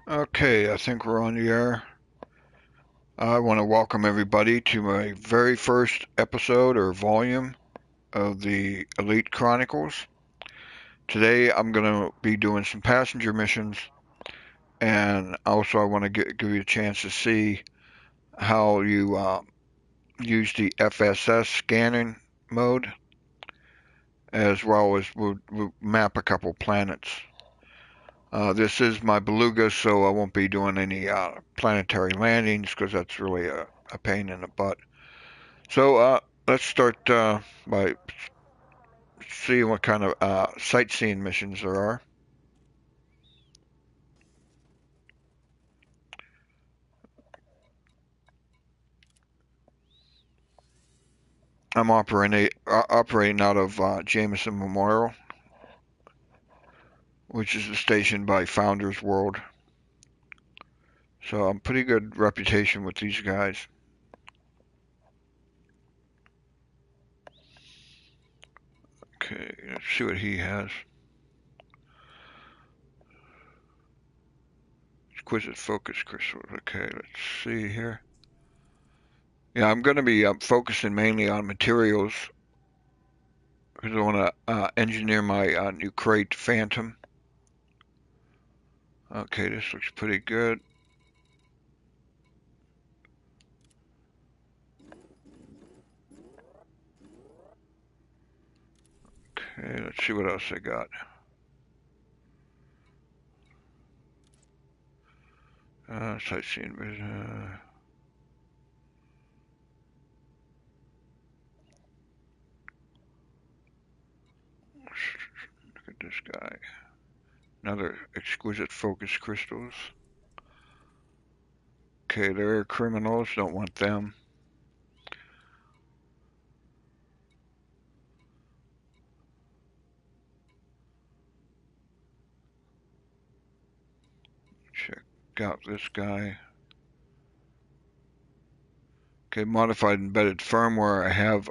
Okay, I think we're on the air. I want to welcome everybody to my very first episode or volume of the Elite Chronicles. Today I'm going to be doing some passenger missions, and also I want to give you a chance to see how you use the FSS scanning mode, as well as we'll map a couple planets. This is my beluga, so I won't be doing any planetary landings because that's really a pain in the butt. So let's start by seeing what kind of sightseeing missions there are. I'm operating out of Jameson Memorial, which is a station by Founders World. So I'm pretty good reputation with these guys. Okay, let's see what he has. Exquisite focus crystals. Okay, let's see here. Yeah, I'm going to be focusing mainly on materials because I want to engineer my new crate Phantom. Okay, this looks pretty good. Okay, let's see what else I got. Sightseeing. Look at this guy. Another exquisite focus crystals. Okay, they're criminals. Don't want them. Check out this guy. Okay, modified embedded firmware. I have.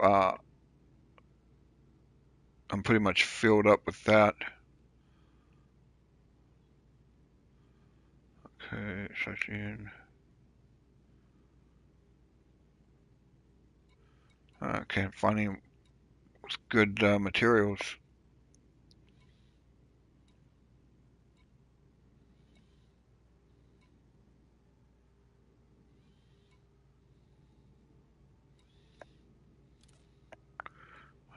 I'm pretty much filled up with that. Okay, sightseeing. Can't find any with good materials.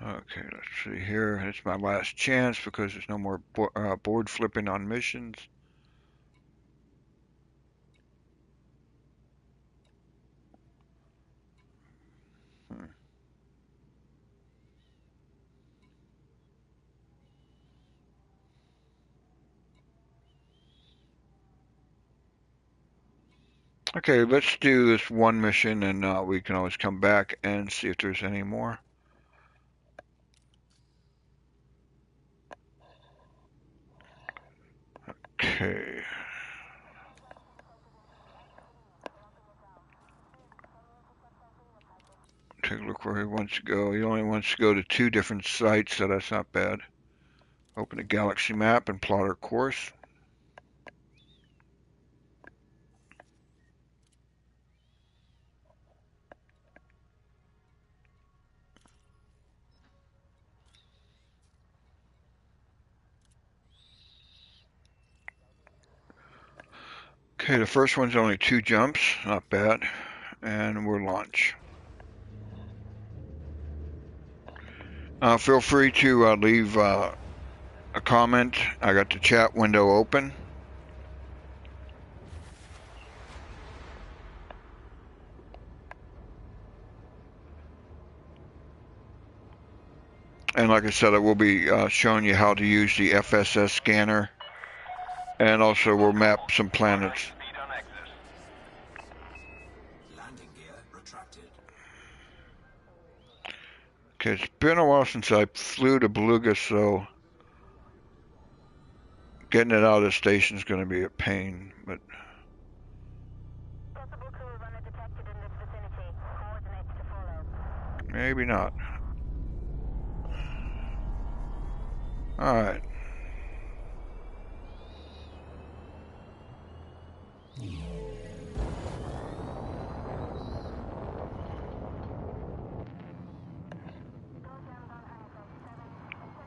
Okay, let's see here. It's my last chance because there's no more board flipping on missions. Hmm. Okay, let's do this one mission and we can always come back and see if there's any more. Okay. Take a look where he wants to go. He only wants to go to 2 different sites, so that's not bad. Open a galaxy map and plot our course. Okay, the first one's only 2 jumps, not bad. And we'll launch. Feel free to leave a comment. I got the chat window open. And like I said, I will be showing you how to use the FSS scanner. And also we'll map some planets. Okay, it's been a while since I flew to Beluga, so getting it out of the station is going to be a pain, but maybe not. Alright.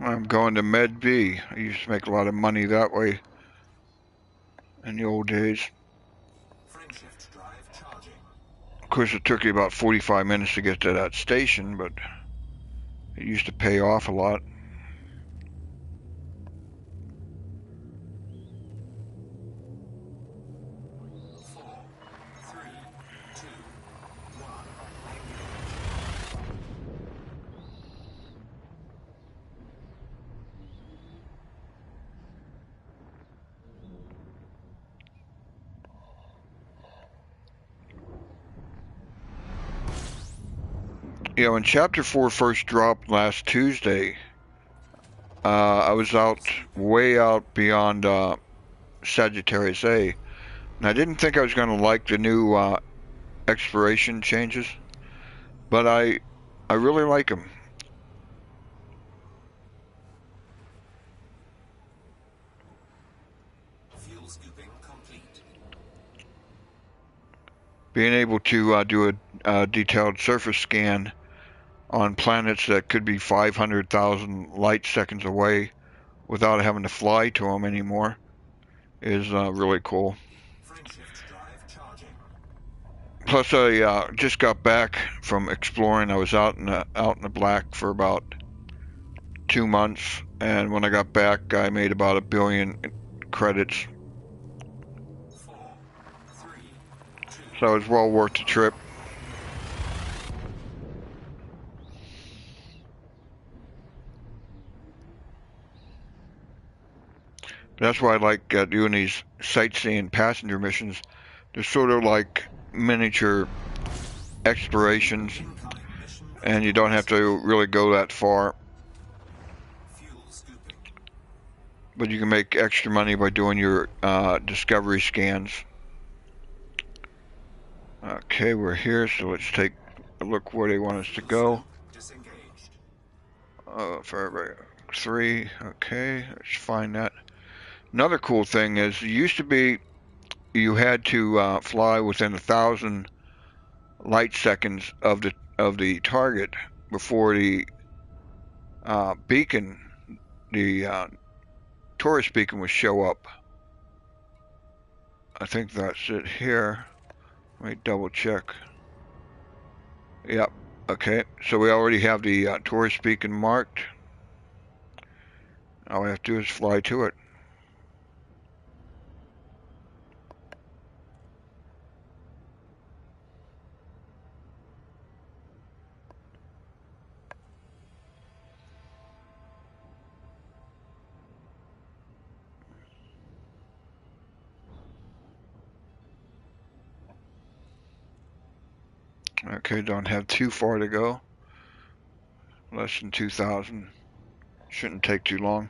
I'm going to Med B. I used to make a lot of money that way in the old days. Of course, it took you about 45 minutes to get to that station, but it used to pay off a lot. You know, when Chapter 4 first dropped last Tuesday, I was way out beyond Sagittarius A, and I didn't think I was going to like the new exploration changes, but I really like them. Being able to do a detailed surface scan on planets that could be 500,000 light seconds away without having to fly to them anymore is really cool. Plus, I just got back from exploring. I was out in the black for about 2 months, and when I got back, I made about 1 billion credits. So it was well worth the trip. That's why I like doing these sightseeing passenger missions. They're sort of like miniature explorations, and you don't have to really go that far. But you can make extra money by doing your discovery scans. Okay, we're here, so let's take a look where they want us to go. For 3, okay, let's find that. Another cool thing is, it used to be you had to fly within 1,000 light seconds of the target before the beacon, the tourist beacon, would show up. I think that's it here. Let me double check. Yep. Okay, so we already have the tourist beacon marked. All we have to do is fly to it. Okay, don't have too far to go. Less than 2,000. Shouldn't take too long.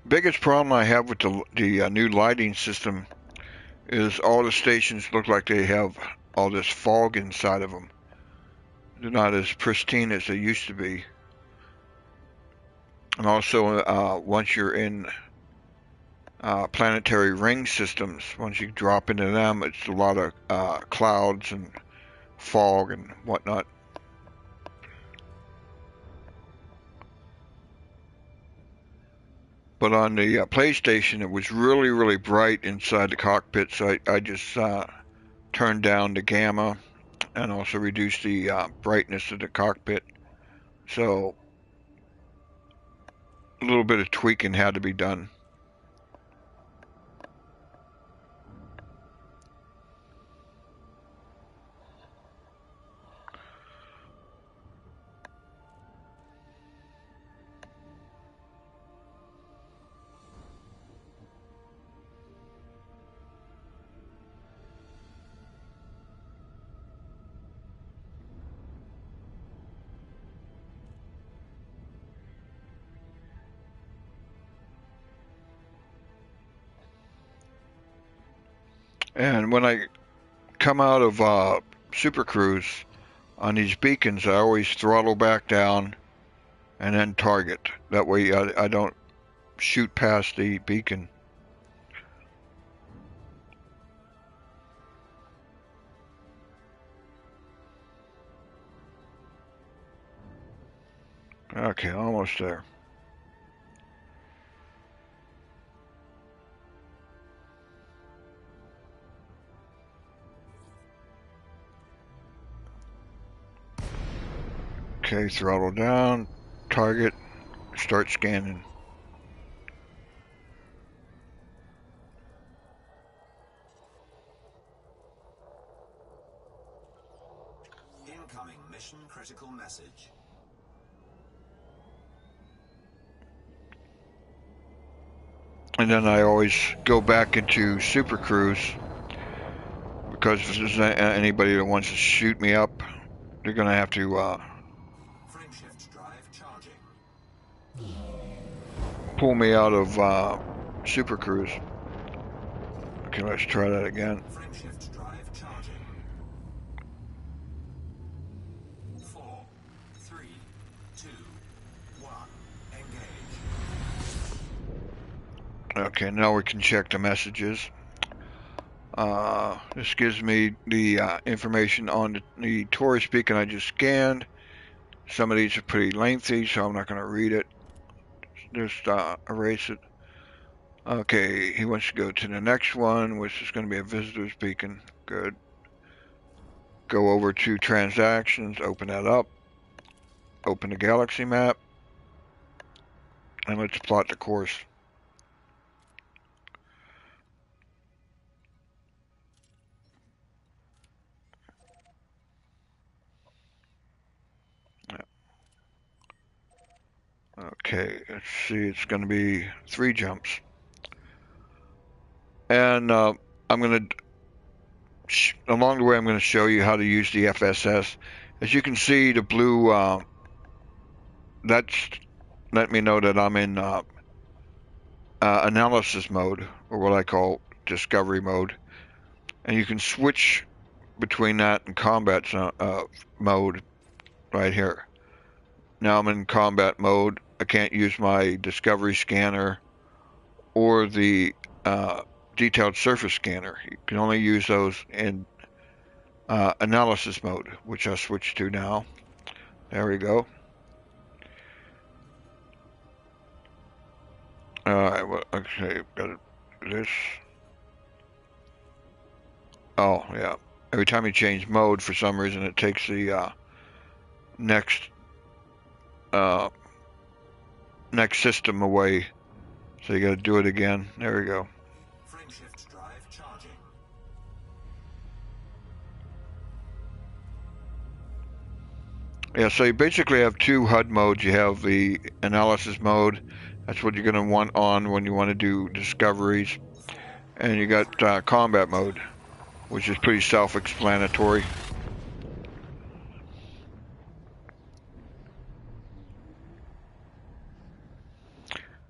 Biggest problem I have with the new lighting system is all the stations look like they have all this fog inside of them. They're not as pristine as they used to be. And also, once you're in planetary ring systems, once you drop into them, it's a lot of clouds and fog and whatnot. But on the PlayStation, it was really, really bright inside the cockpit, so I just turned down the gamma and also reduced the brightness of the cockpit. So a little bit of tweaking had to be done. And when I come out of Super Cruise, on these beacons, I always throttle back down and then target. That way I don't shoot past the beacon. Okay, almost there. Okay, throttle down, target, start scanning. Incoming mission critical message. And then I always go back into Super Cruise, because if there's anybody that wants to shoot me up, they're going to have to Frameshift drive charging. pull me out of Super Cruise. Okay, let's try that again. Frameshift drive charging. 4, 3, 2, 1. Engage. Okay, now we can check the messages. This gives me the information on the tourist beacon I just scanned. Some of these are pretty lengthy, so I'm not going to read it. Just erase it. Okay, he wants to go to the next one, which is going to be a visitor's beacon. Good. Go over to transactions, open that up. Open the galaxy map. And let's plot the course. Okay, let's see, it's going to be 3 jumps. And I'm going to, along the way, I'm going to show you how to use the FSS. As you can see, the blue, that's let me know that I'm in analysis mode, or what I call discovery mode. And you can switch between that and combat mode right here. Now I'm in combat mode. I can't use my discovery scanner or the detailed surface scanner. You can only use those in analysis mode, which I'll switch to now. There we go. Alright, well, okay, got this. Oh, yeah. Every time you change mode, for some reason, it takes the next system away. So you gotta do it again. There we go. Frameshift drive charging. Yeah, so you basically have 2 HUD modes. You have the analysis mode. That's what you're going to want on when you want to do discoveries. And you got combat mode, which is pretty self-explanatory.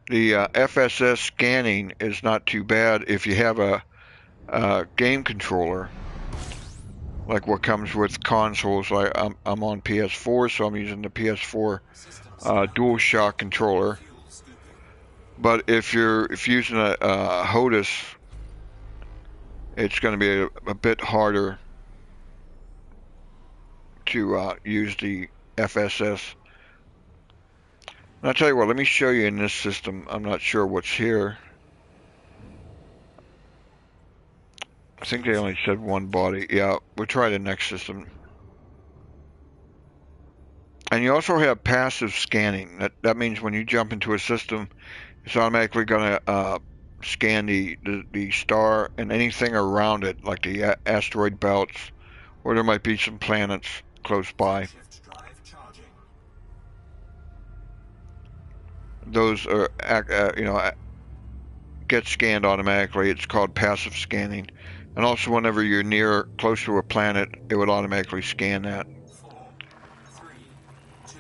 The FSS scanning is not too bad if you have a game controller, like what comes with consoles. Like I'm on PS4, so I'm using the PS4 DualShock controller. But if you're using a HOTAS, it's going to be a bit harder to use the FSS. And I'll tell you what, let me show you in this system. I'm not sure what's here. I think they only said 1 body. Yeah, we'll try the next system. And you also have passive scanning. That means when you jump into a system, it's automatically going to scan the star and anything around it, like the asteroid belts, or there might be some planets close by. Those are, get scanned automatically. It's called passive scanning. And also, whenever you're close to a planet, it would automatically scan that. 4, 3, 2,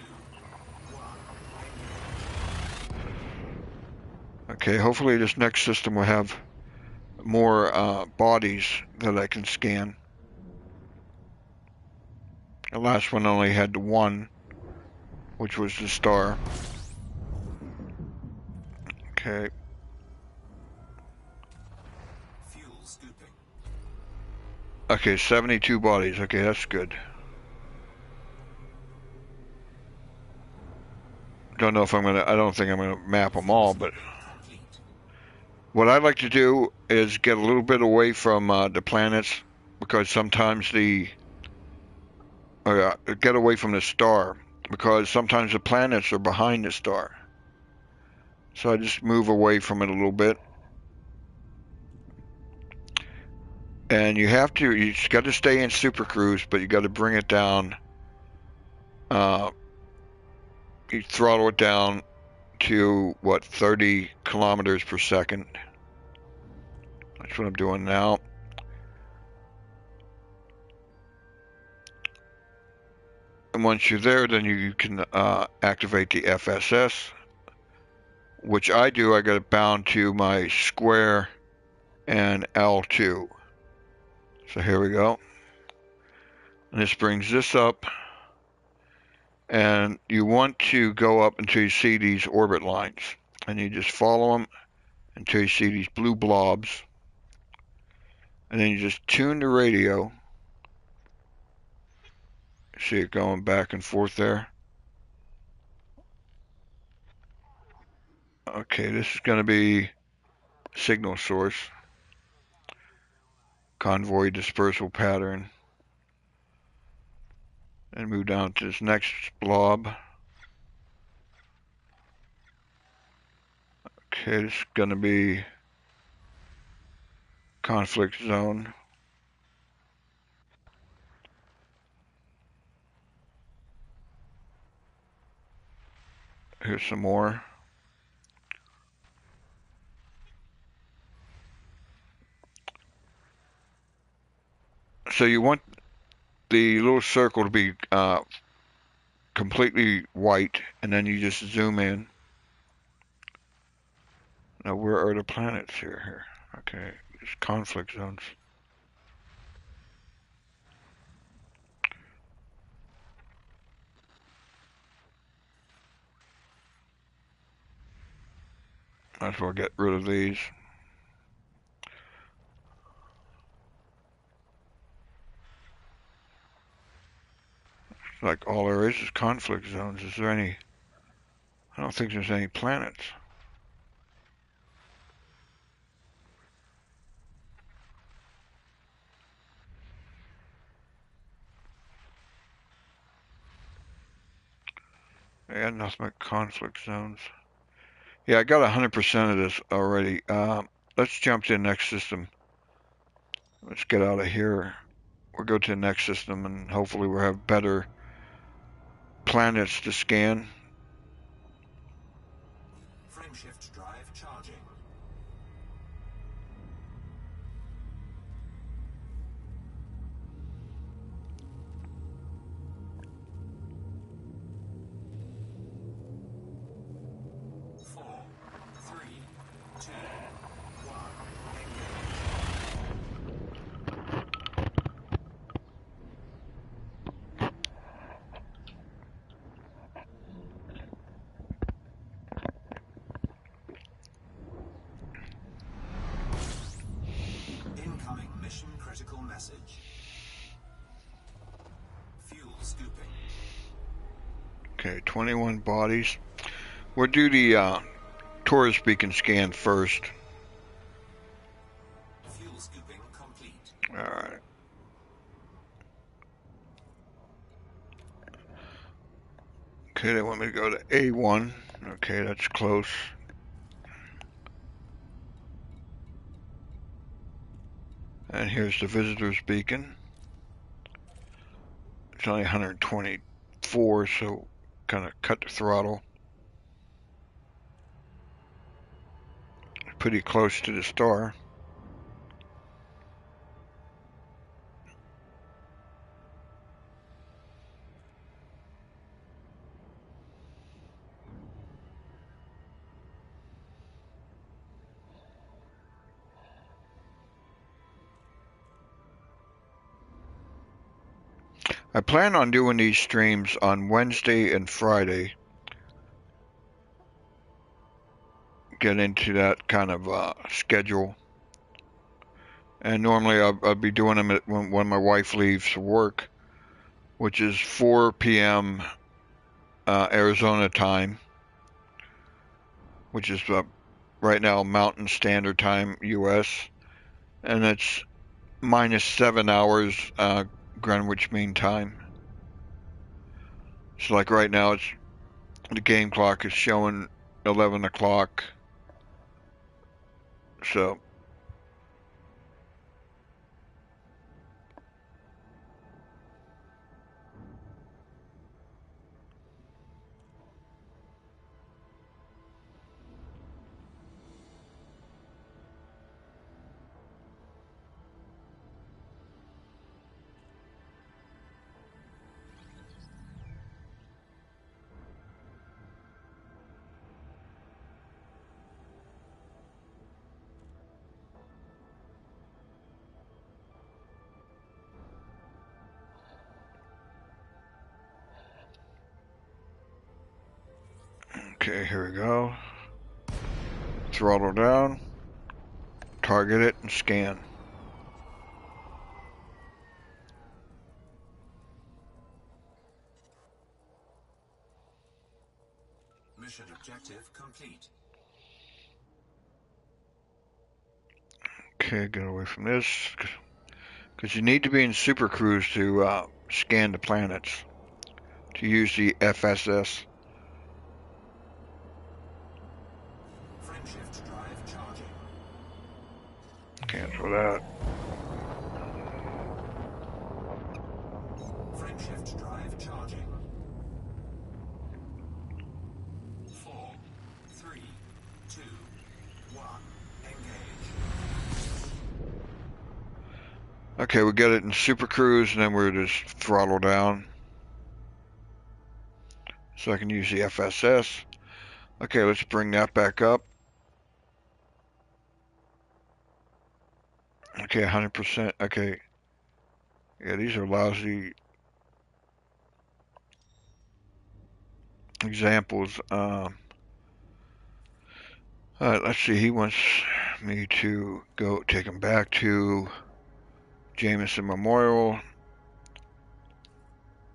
1. Okay, hopefully this next system will have more bodies that I can scan. The last one only had the one, which was the star. Okay. Fuel scooping. Okay, 72 bodies. Okay, that's good. Don't know if I don't think I'm gonna map them Fuel all, but scooping complete. what I'd like to do is get a little bit away from the planets because sometimes get away from the star because sometimes the planets are behind the star. So I just move away from it a little bit. And you just got to stay in Super Cruise, but you got to bring it down. Uh, you throttle it down to what, 30 kilometers per second. That's what I'm doing now. And once you're there, then you can activate the FSS, which I do. I got it bound to my square and L2. So here we go. And this brings this up. And you want to go up until you see these orbit lines. And you just follow them until you see these blue blobs. And then you just tune the radio. See it going back and forth there. Okay, this is going to be signal source. Convoy dispersal pattern. And move down to this next blob. Okay, this is going to be conflict zone. Here's some more. So you want the little circle to be completely white, and then you just zoom in. Now, where are the planets here? Okay, it's conflict zones. Might as well get rid of these. Like all there is conflict zones. Is there any? I don't think there's any planets. Yeah, nothing but conflict zones. Yeah, I got 100% of this already. Let's jump to the next system. Let's get out of here. We'll go to the next system and hopefully we'll have better planets to scan. Frameshift drive charging. Four, three, two, one. Incoming mission critical message. Fuel scooping. Okay, 21 bodies. We'll do the tourist beacon scan first. Fuel scooping complete. Alright. Okay, they want me to go to A1. Okay, that's close. And here's the visitor's beacon. It's only 124, so kind of cut the throttle. Pretty close to the star. I plan on doing these streams on Wednesday and Friday. Get into that kind of schedule. And normally I'll be doing them when my wife leaves for work, which is 4 p.m. Arizona time, which is right now Mountain Standard Time, U.S., and it's -7 hours Greenwich Mean Time. So like right now, the game clock is showing 11 o'clock. So okay, here we go. Throttle down, target it, and scan. Mission objective complete. Okay, get away from this, because you need to be in Super Cruise to scan the planets, to use the FSS. Frameshift drive charging. Cancel that. Frameshift drive charging. 4, 3, 2, 1. Engage. Okay, we get it in Super Cruise, and then we're just throttle down. So I can use the FSS. Okay, let's bring that back up. Okay, 100%. Okay. Yeah, these are lousy examples. Alright, let's see. He wants me to go take him back to Jameson Memorial.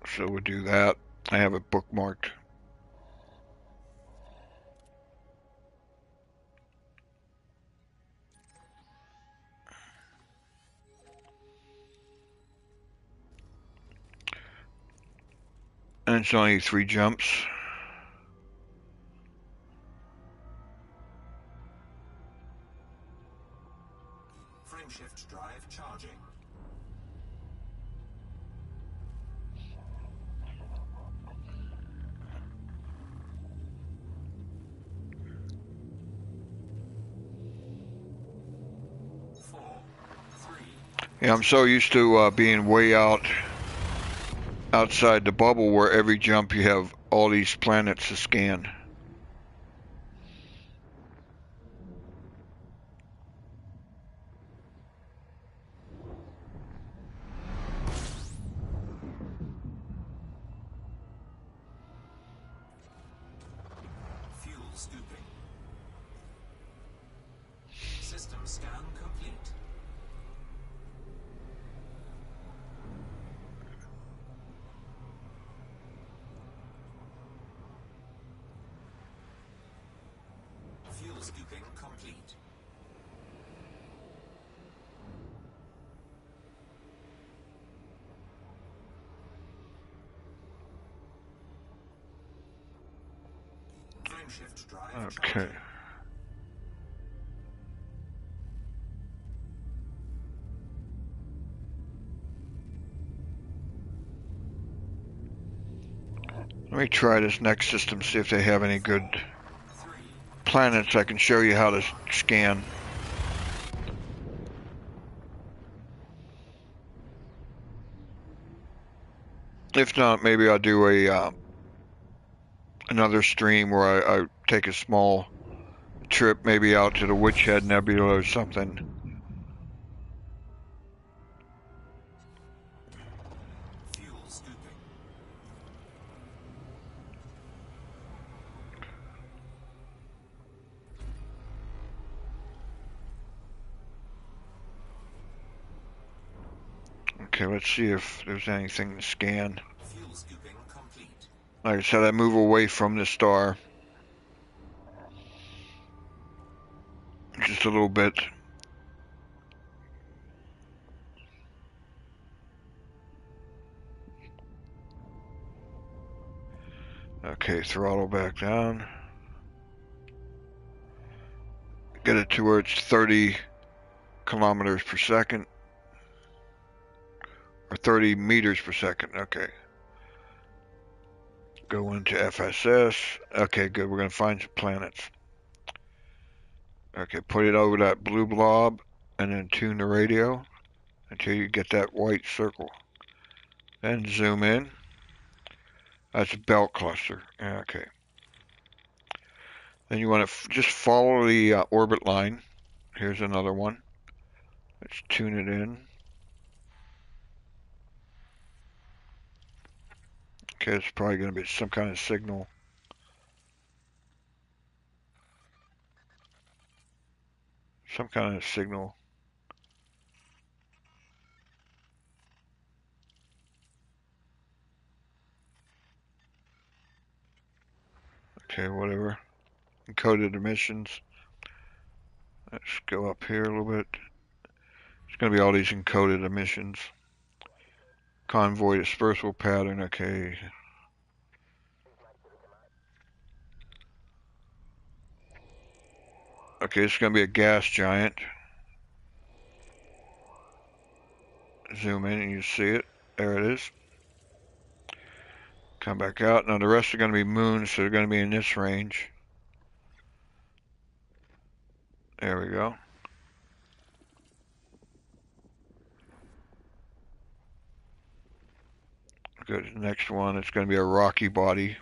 So we'll do that. I have it bookmarked. And it's only 3 jumps. Frameshift drive charging. Yeah, I'm so used to being way outside the bubble where every jump you have all these planets to scan. Fuel scooping. System scan complete. Fuel scooping complete. Frameshift drive Okay. charging. Let me try this next system, see if they have any good 3, planets I can show you how to scan. If not, maybe I'll do a another stream where I take a small trip, maybe out to the Witch Head Nebula or something. fuel scooping. Okay, let's see if there's anything to scan. Fuel scooping complete. Like I said, I move away from the star just a little bit. Okay, throttle back down. Get it to where it's 30 kilometers per second. Or 30 meters per second. Okay. Go into FSS. Okay, good. We're going to find some planets. Okay, put it over that blue blob and then tune the radio until you get that white circle. Then zoom in. That's a belt cluster. Okay. Then you want to just follow the orbit line. Here's another one. Let's tune it in. Okay, it's probably going to be some kind of signal. Some kind of signal. Okay, whatever. Encoded emissions. Let's go up here a little bit. It's going to be all these encoded emissions. Convoy dispersal pattern. Okay. Okay, it's going to be a gas giant. Zoom in and you see it. There it is. Come back out. Now the rest are going to be moons, so they're going to be in this range. There we go. Good. Next one, it's going to be a rocky body.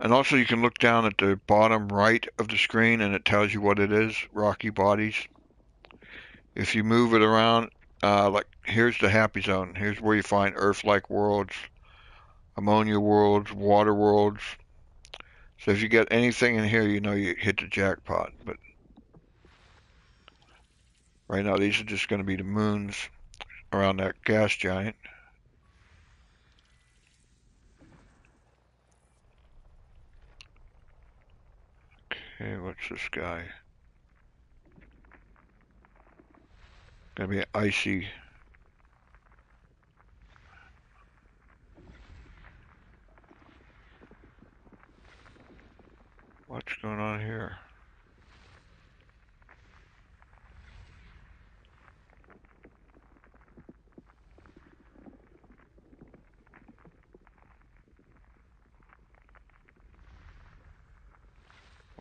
And also you can look down at the bottom right of the screen and it tells you what it is, rocky bodies. If you move it around, like here's the happy zone. Here's where you find Earth-like worlds, ammonia worlds, water worlds. So if you get anything in here, you know you hit the jackpot. But right now these are just going to be the moons around that gas giant. Okay, what's this guy? Gonna be icy. What's going on here?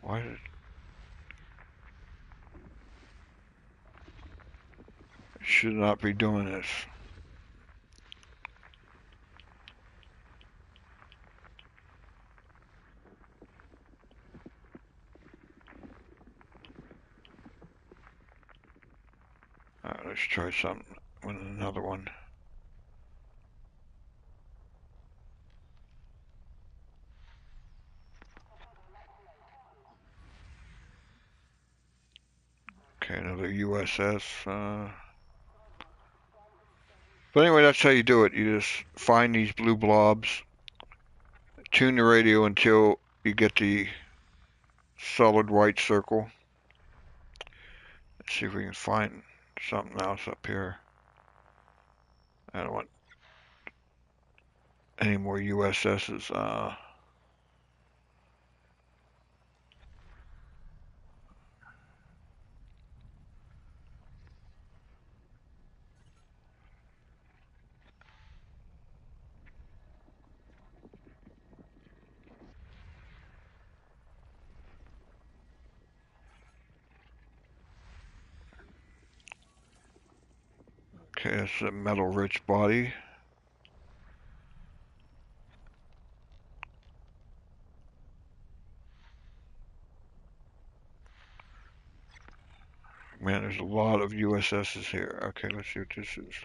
Why did should not be doing this? Let's try something with another one. Okay, another USS. But anyway, that's how you do it. You just find these blue blobs, tune the radio until you get the solid white circle. Let's see if we can find something else up here. I don't want any more USSs. Okay, it's a metal-rich body. Man, there's a lot of USSs here. Okay, let's see what this is.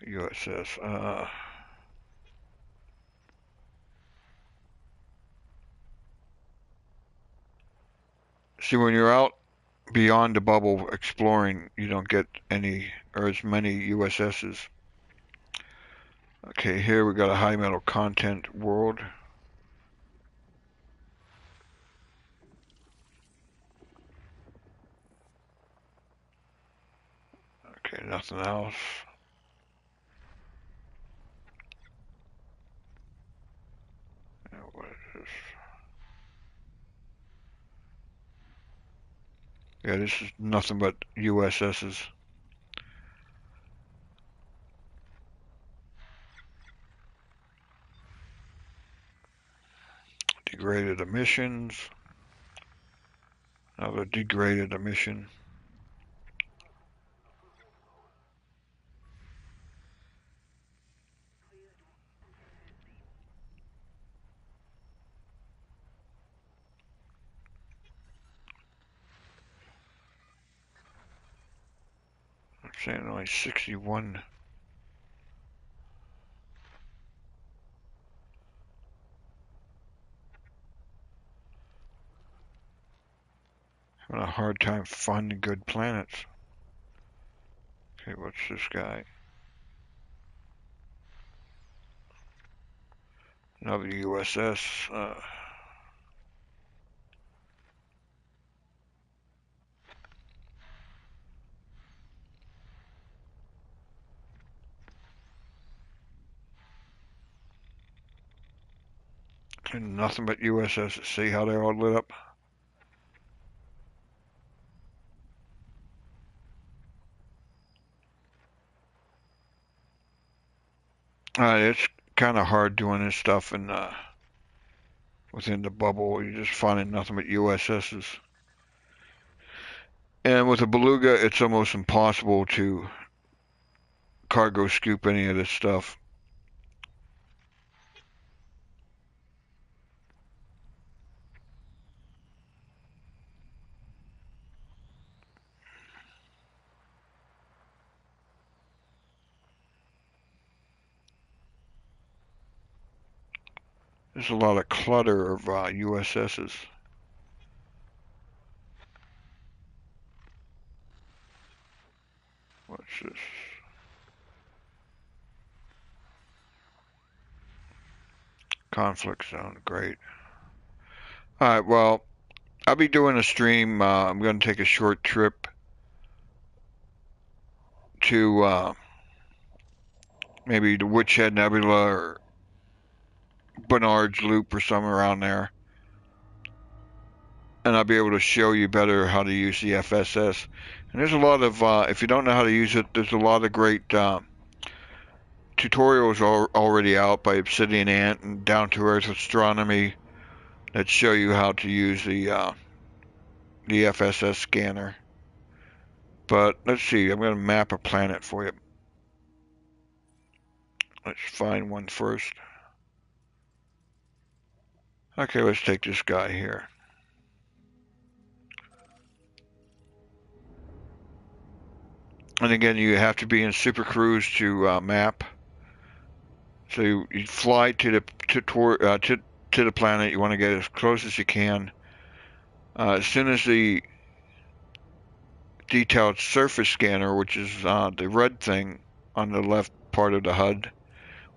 USS. See, when you're out beyond the bubble exploring, you don't get any or as many USSs. Okay, here we got a high metal content world. Okay, nothing else. What is this? Yeah, this is nothing but USSs. Degraded emissions. Another degraded emission. I'm saying only 61. Having a hard time finding good planets. Okay, what's this guy? Another USS. And nothing but USS. See how they're all lit up? It's kind of hard doing this stuff in within the bubble. You're just finding nothing but USSs. And with a beluga, it's almost impossible to cargo scoop any of this stuff. There's a lot of clutter of USSs. What's this? Conflict zone. Great. All right. Well, I'll be doing a stream. I'm going to take a short trip to maybe the Witch Head Nebula or Bernard's Loop or somewhere around there, and I'll be able to show you better how to use the FSS. And there's a lot of, if you don't know how to use it, there's a lot of great tutorials already out by Obsidian Ant and Down to Earth Astronomy that show you how to use the FSS scanner. But let's see, I'm going to map a planet for you. Let's find one first. Okay, let's take this guy here. And again, you have to be in Super Cruise to map. So you fly to the planet. You want to get as close as you can. As soon as the detailed surface scanner, which is the red thing on the left part of the HUD,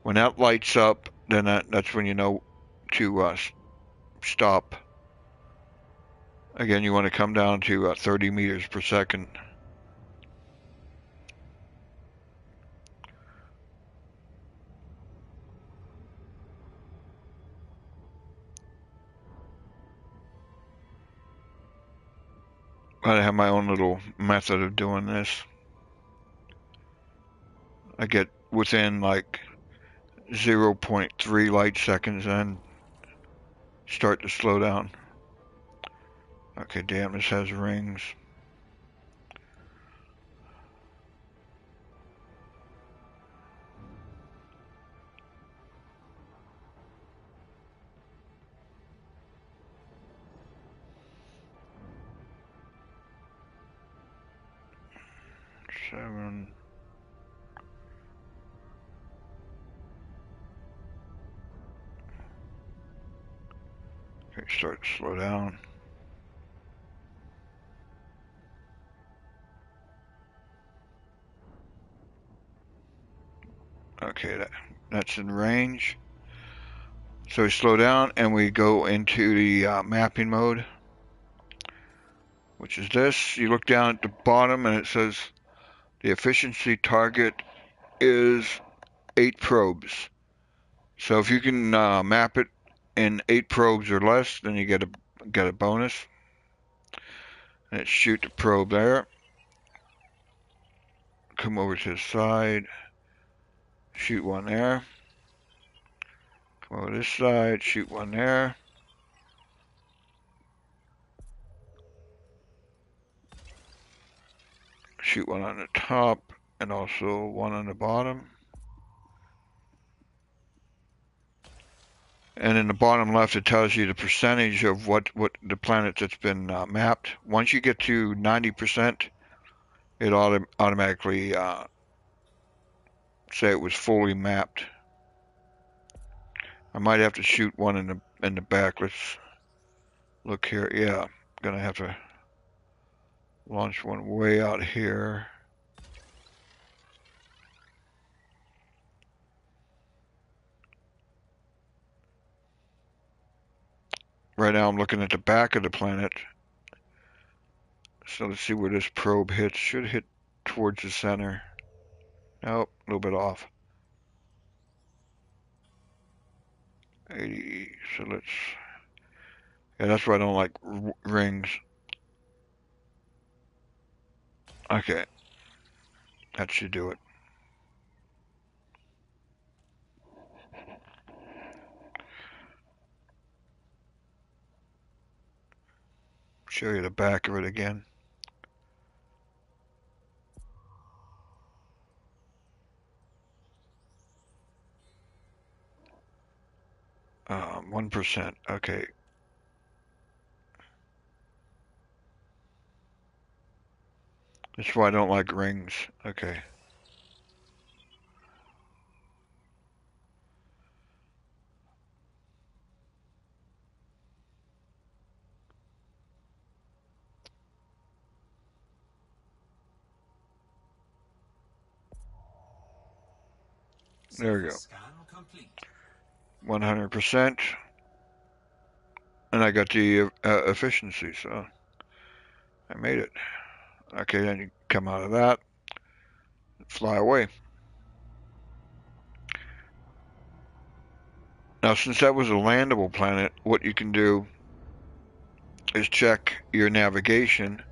when that lights up, then that's when you know to stop. Again, you want to come down to 30 meters per second. I have my own little method of doing this. I get within like 0.3 light seconds and start to slow down. Okay, damn, this has rings. Seven. Okay, start to slow down. That's in range. So we slow down and we go into the mapping mode, which is this. You look down at the bottom and it says the efficiency target is 8 probes. So if you can map it in 8 probes or less, then you get a bonus. And shoot the probe there. Come over to the side. Shoot one there. Come over this side. Shoot one there. Shoot one on the top and also one on the bottom. And in the bottom left, it tells you the percentage of what the planet that's been mapped. Once you get to 90%, it automatically say it was fully mapped. I might have to shoot one in the back. Let's look here. Yeah, I'm gonna have to launch one way out here. Right now I'm looking at the back of the planet. So let's see where this probe hits. Should hit towards the center. Nope, a little bit off. 80. So let's. Yeah, that's why I don't like rings. Okay, that should do it. Show you the back of it again. 1%. Okay. That's why I don't like rings. Okay. There we go. Scan complete. 100%. And I got the efficiency, so I made it. Okay, then you come out of that, fly away. Now, since that was a landable planet, what you can do is check your navigation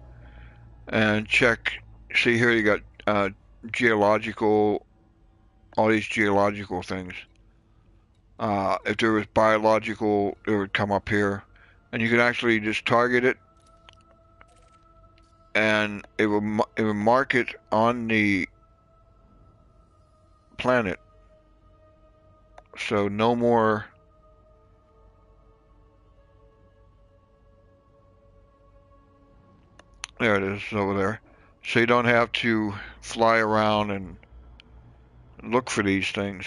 and check. See here, you got geological, all these geological things. If there was biological, it would come up here, and you could actually just target it, and it would mark it on the planet. So no more. There it is over there. So you don't have to fly around and look for these things.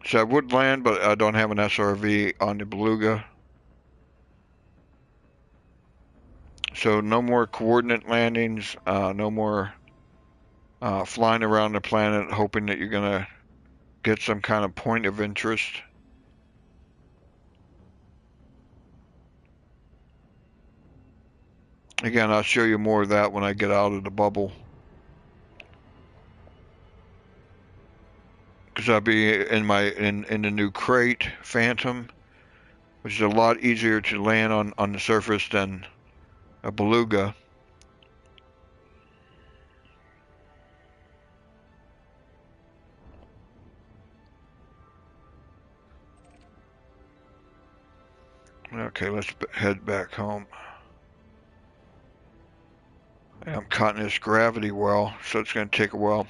So I would land, but I don't have an SRV on the Beluga. So no more coordinate landings, no more flying around the planet hoping that you're going to get some kind of point of interest. Again, I'll show you more of that when I get out of the bubble. Because I'll be in the new crate, Phantom, which is a lot easier to land on the surface than a Beluga. Okay, let's head back home. I'm caught in this gravity well, so it's going to take a while.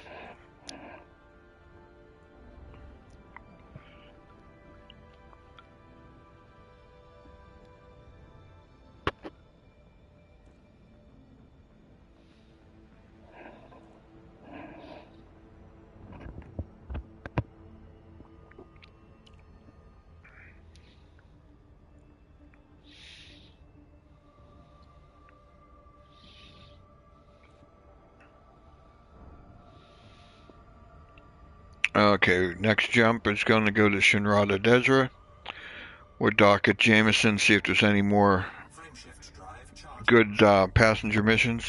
Okay, next jump is going to go to Shinrada Desra. We'll dock at Jameson, see if there's any more Frameshift drive charging. good passenger missions.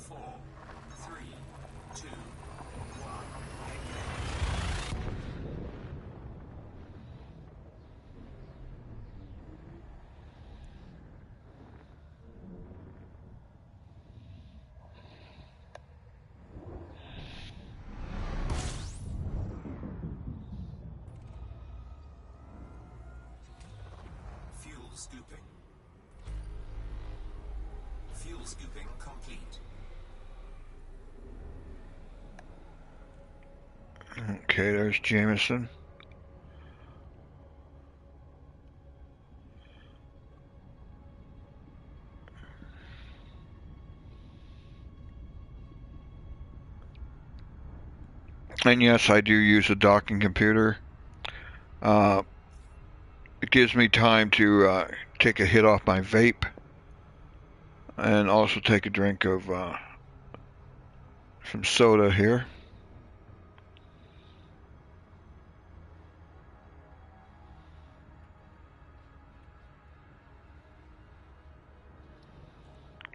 Four, three, two, one. Engage. Fuel scooping. Fuel scooping complete. Okay, there's Jameson. And yes, I do use a docking computer. Uh, it gives me time to take a hit off my vape and also take a drink of some soda here.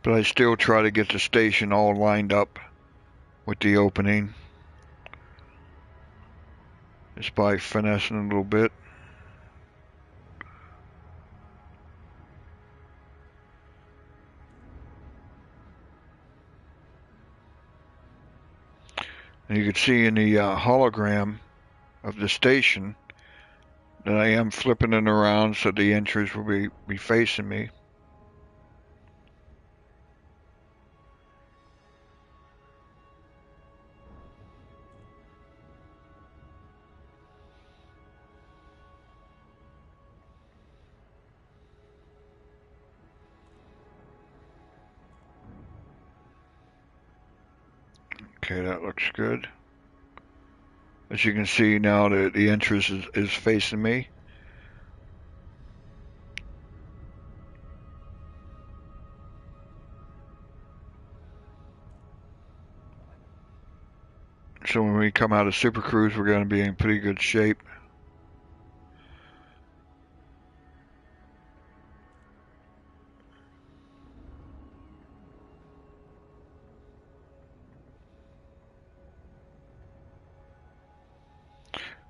But I still try to get the station all lined up with the opening. Just by finessing a little bit. And you can see in the hologram of the station that I am flipping it around so the entries will be facing me. Okay, that looks good. As you can see now, the entrance is facing me. So when we come out of Super Cruise, we're going to be in pretty good shape.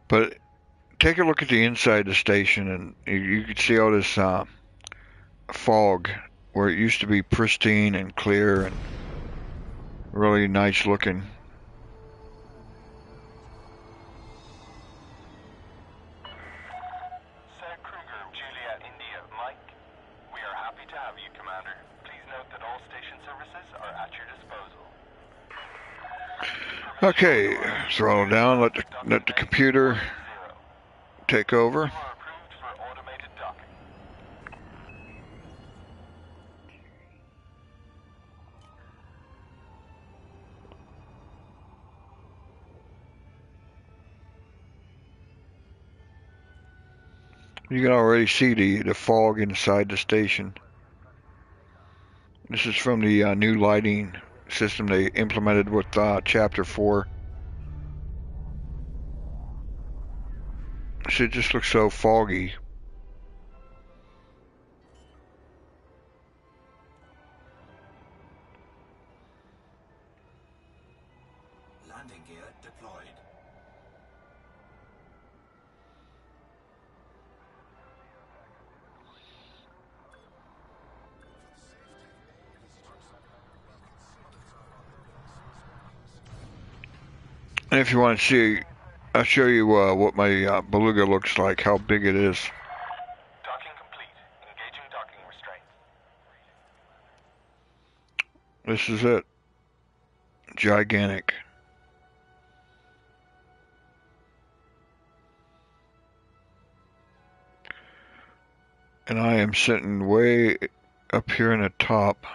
But take a look at the inside of the station, and you can see all this fog where it used to be pristine and clear and really nice looking. Sir Kruger, Juliet India, Mike. We are happy to have you, Commander. Please note that all station services are at your disposal. Okay, throttle down, let the computer take over. You are approved for automated docking. You can already see the fog inside the station. This is from the new lighting system they implemented with Chapter 4. So it just looks so foggy. Landing gear deployed. And if you want to see, I'll show you what my Beluga looks like, how big it is. Docking complete. Engaging docking restraints. This is it. Gigantic. And I am sitting way up here in the top.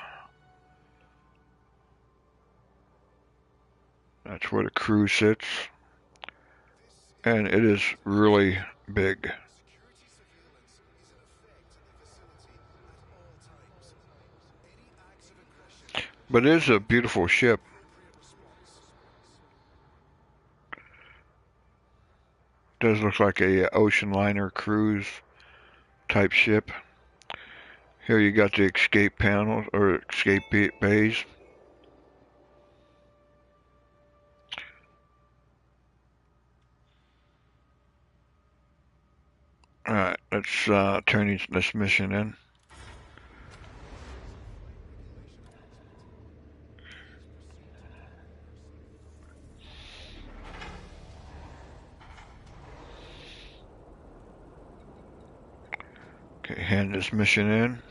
That's where the crew sits. And it is really big. But it is a beautiful ship. Does look like a ocean liner cruise type ship. Here you got the escape panels or escape bays. Alright, let's turn this mission in. Okay, hand this mission in.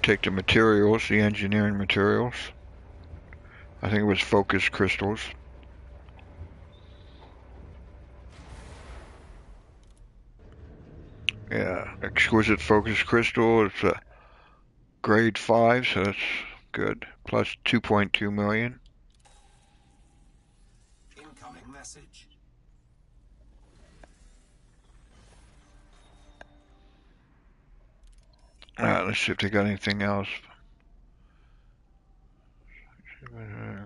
Take the materials, the engineering materials. I think it was focus crystals. Yeah, exquisite focus crystal. It's a grade 5, so that's good. Plus 2.2 million. Incoming message. Let's see if they got anything else.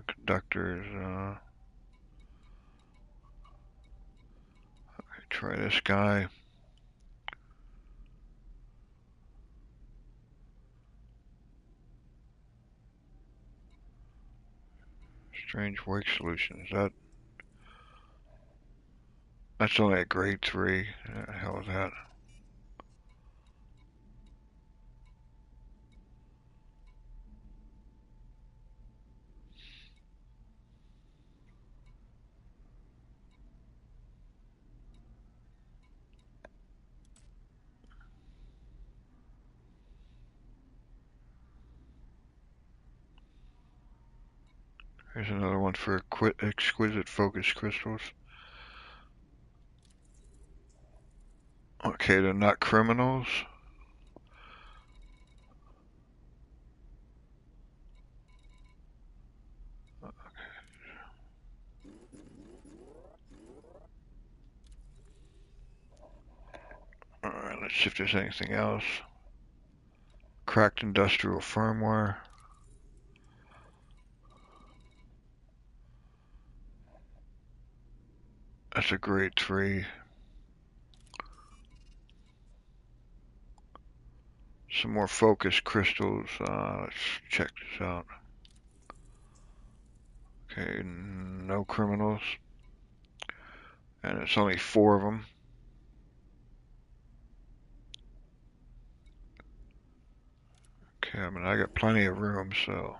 Conductors. Try this guy. Strange wake solutions. That's only a grade 3. What the hell is that? Here's another one for exquisite focus crystals. Okay, they're not criminals. Alright, let's see if there's anything else. Cracked industrial firmware. That's a grade 3. Some more focus crystals. Let's check this out. Okay, no criminals. And it's only 4 of them. Okay, I mean, I got plenty of room, so.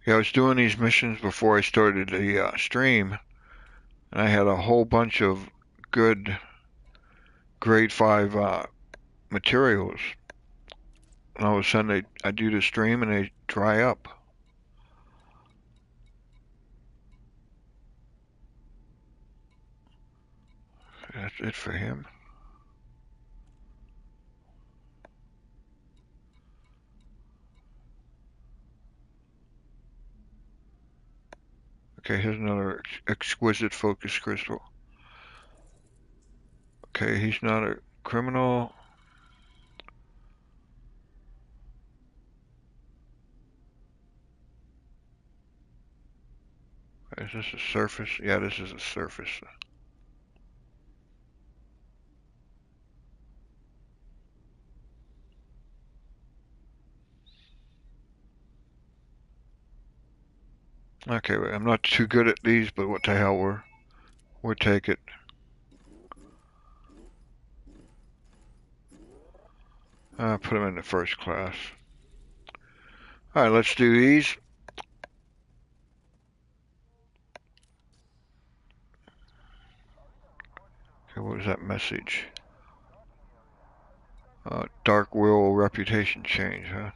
Yeah, I was doing these missions before I started the stream, and I had a whole bunch of good grade 5 materials. And all of a sudden, I do the stream and they dry up. That's it for him. Okay, here's another exquisite focus crystal. Okay, he's not a criminal. Is this a surface? Yeah, this is a surface. Okay, I'm not too good at these, but what the hell, we'll take it. Put them in the first class. All right, let's do these. Okay, what was that message? Dark will reputation change, huh?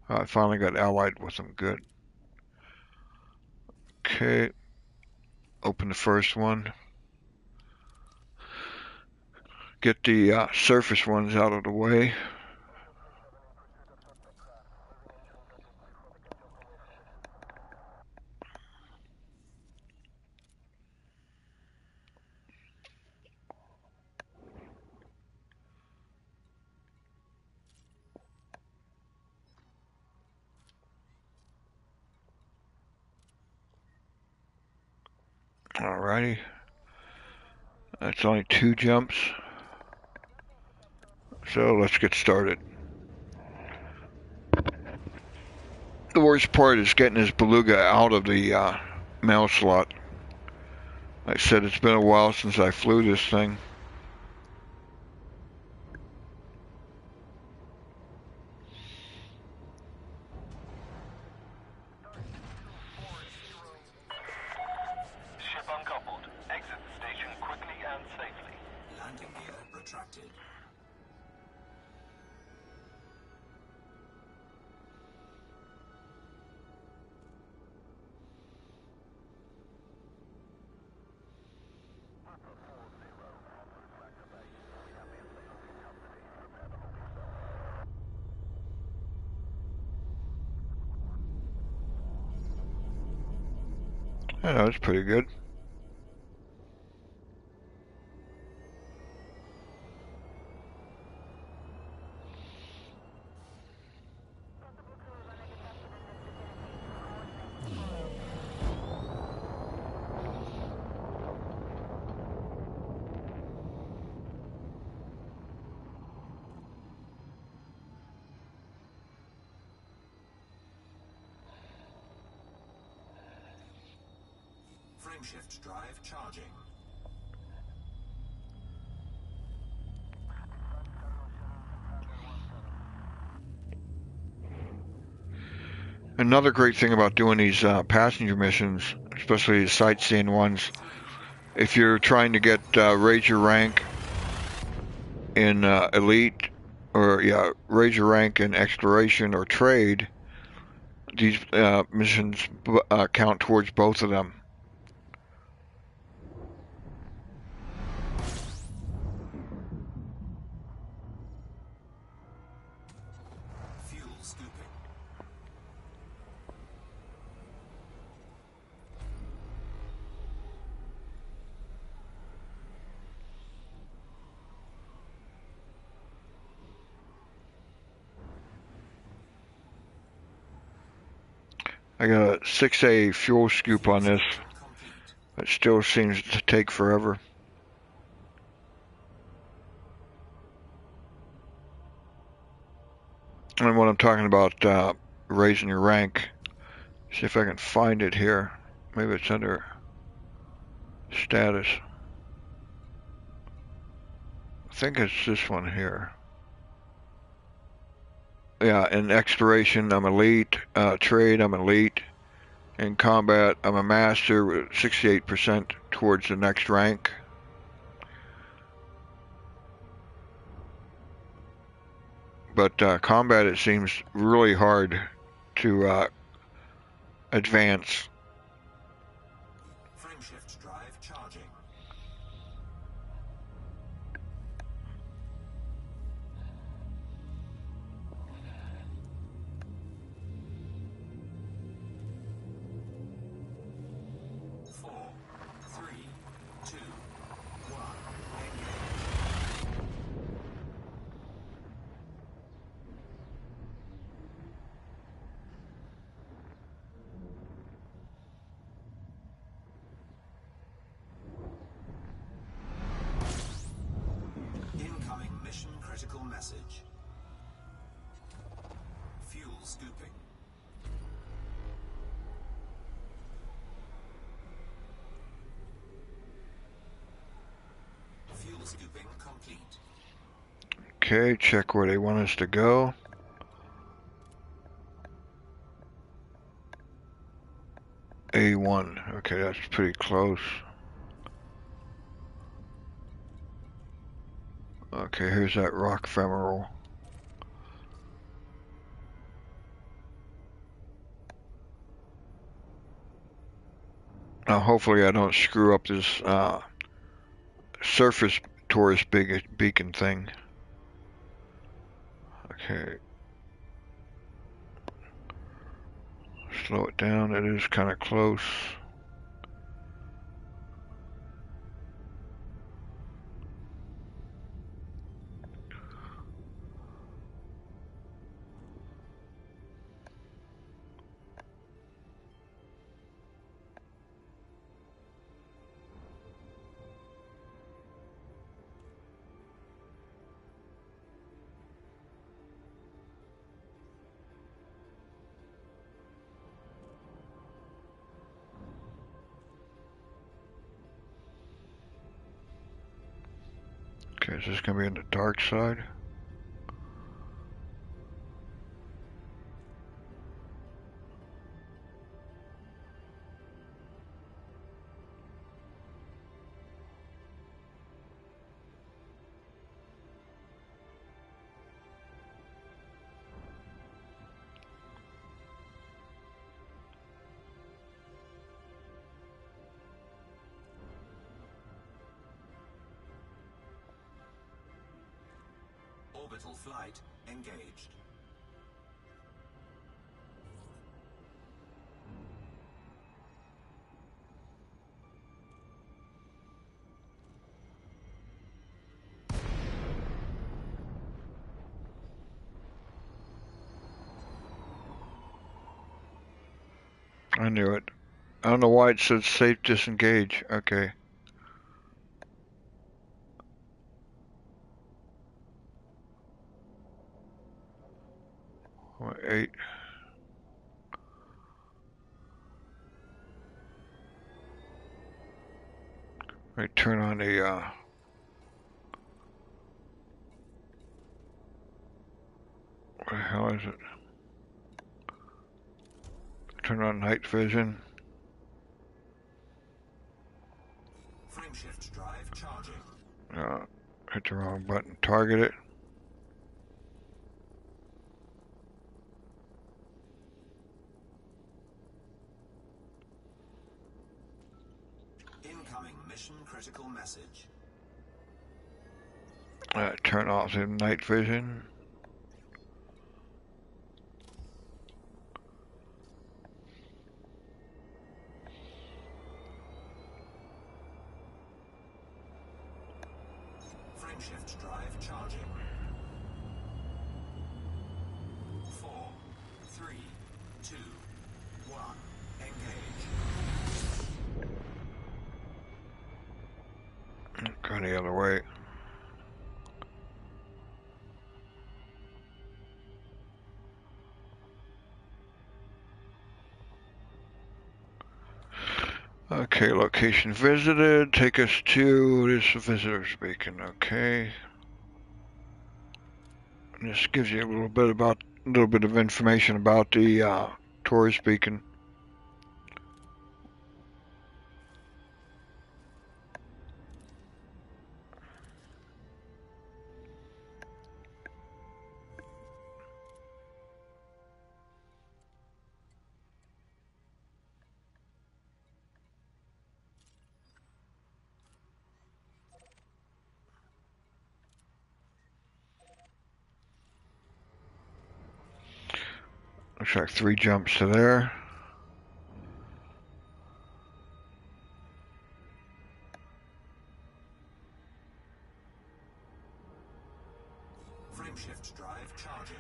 I finally got allied with them. Good. Okay, open the first one. Get the surface ones out of the way. Alrighty. That's only 2 jumps. So let's get started. The worst part is getting this beluga out of the mail slot. Like I said, it's been a while since I flew this thing. Ship uncoupled. Exit the station quickly and safely. Landing gear retracted. Yeah, that was pretty good. Frameshift drive charging. Another great thing about doing these passenger missions, especially the sightseeing ones, if you're trying to get raise your rank in elite, or raise your rank in exploration or trade, these missions count towards both of them. Fuel scooping. I got a 6A fuel scoop on this. Complete. It still seems to take forever. And when I'm talking about raising your rank, see if I can find it here. Maybe it's under status. I think it's this one here. Yeah, in exploration, I'm elite. Trade, I'm elite. In combat, I'm a master with 68% towards the next rank. But combat, it seems really hard to advance. Frameshift drive charging. Four, three, two, one. Engage. Incoming mission critical message. Fuel scooping. Fuel scooping complete. Okay, check where they want us to go. A1. Okay, that's pretty close. Okay, here's that rock femoral. Now, hopefully I don't screw up this surface tourist beacon thing. Okay. Slow it down. It is kind of close. Okay, is this gonna be on the dark side? Orbital flight engaged. I knew it. I don't know why it said safe disengage. Okay. What, 8. Right, turn on the what the hell is it? Turn on night vision. Frameshift drive charging. Hit the wrong button. Target it. Incoming mission critical message. Turn off the night vision. Frameshift drive charging. 4, 3, 2, 1. Engage. Go the other way. Okay, location visited. Take us to this visitor's beacon. Okay. And this gives you a little bit of information about the tourist beacon. Looks like 3 jumps to there. Frameshift drive charging.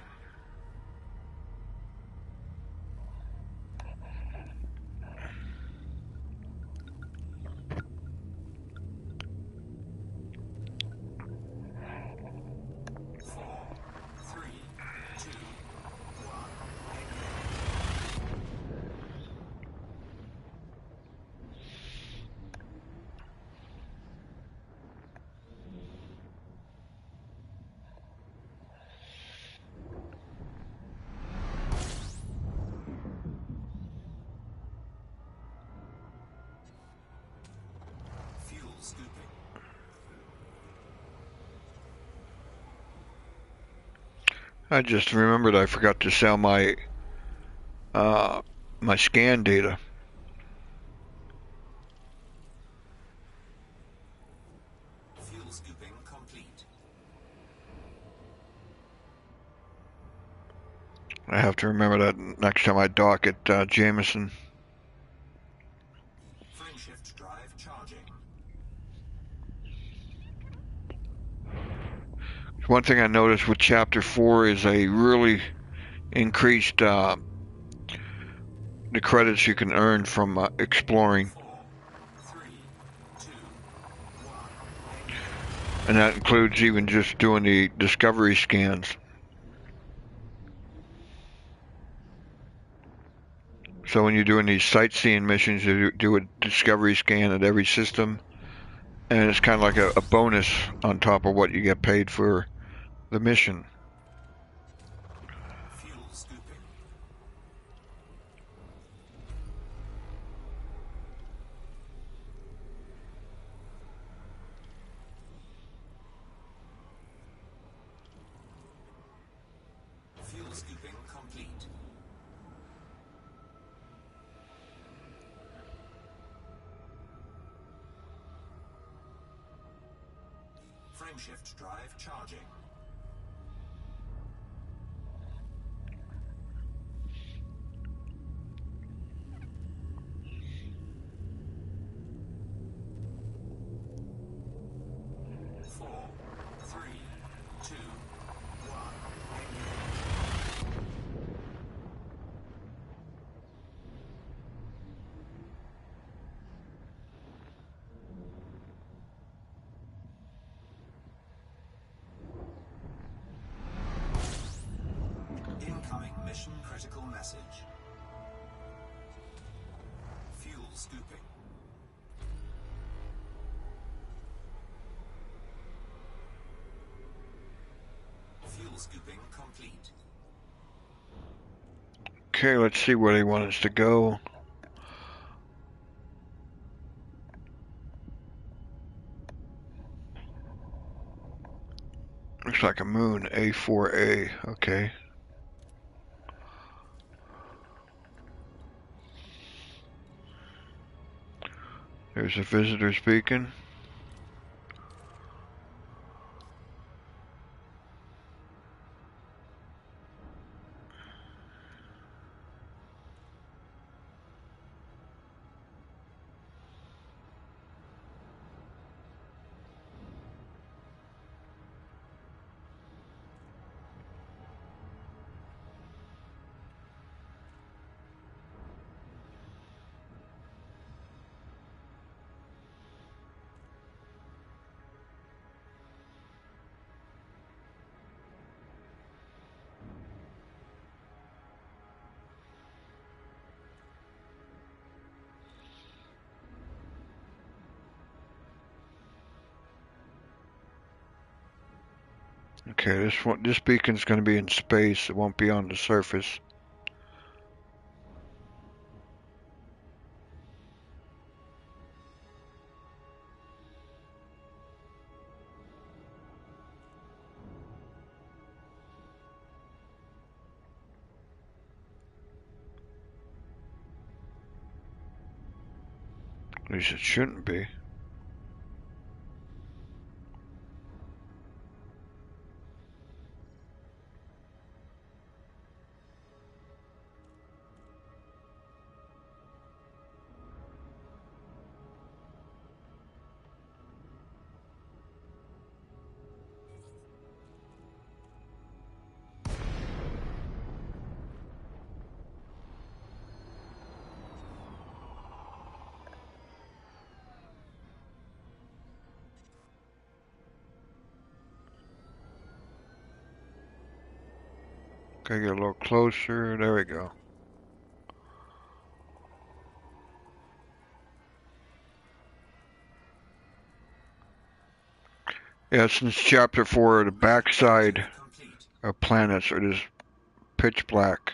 Fuel scooping. I just remembered I forgot to sell my my scan data. Fuel scooping have to remember that next time I dock at Jameson. Frameshift drive charging. One thing I noticed with Chapter 4 is they really increased the credits you can earn from exploring. 4, 3, 2, 1. And that includes even just doing the discovery scans. So when you're doing these sightseeing missions, you do a discovery scan at every system, and it's kind of like a bonus on top of what you get paid for the mission. Fuel scooping. Fuel scooping complete. Frameshift drive charging. Four, three, two, one. Incoming mission critical message. Fuel scooping. Fuel scooping complete. Okay, let's see where they want us to go. Looks like a moon, A4A. Okay. There's a visitor speaking. Okay, this beacon's going to be in space. It won't be on the surface. At least it shouldn't be. Gotta get a little closer. There we go. Yeah, since Chapter 4, the backside Complete. of planets are just pitch black.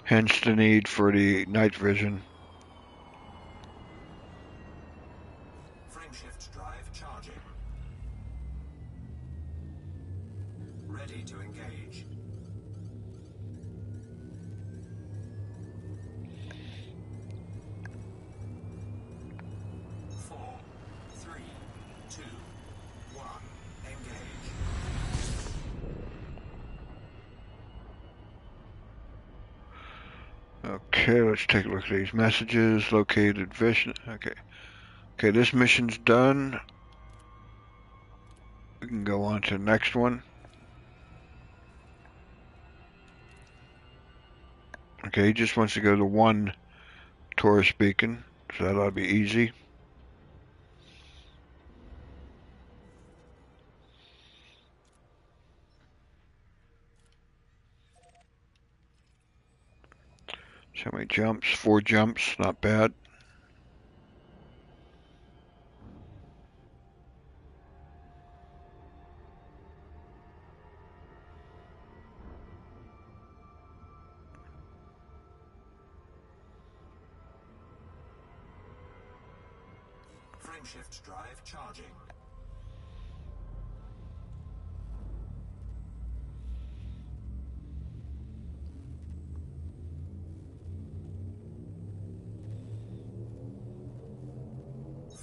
Hence the need for the night vision. Frameshift drive charging. Ready to engage. 4, Okay, let's take a look at these messages. Located vision. Okay. Okay, this mission's done. We can go on to the next one. Okay, he just wants to go to one tourist beacon, so that ought to be easy. So many jumps? 4 jumps, not bad. Frameshift drive charging.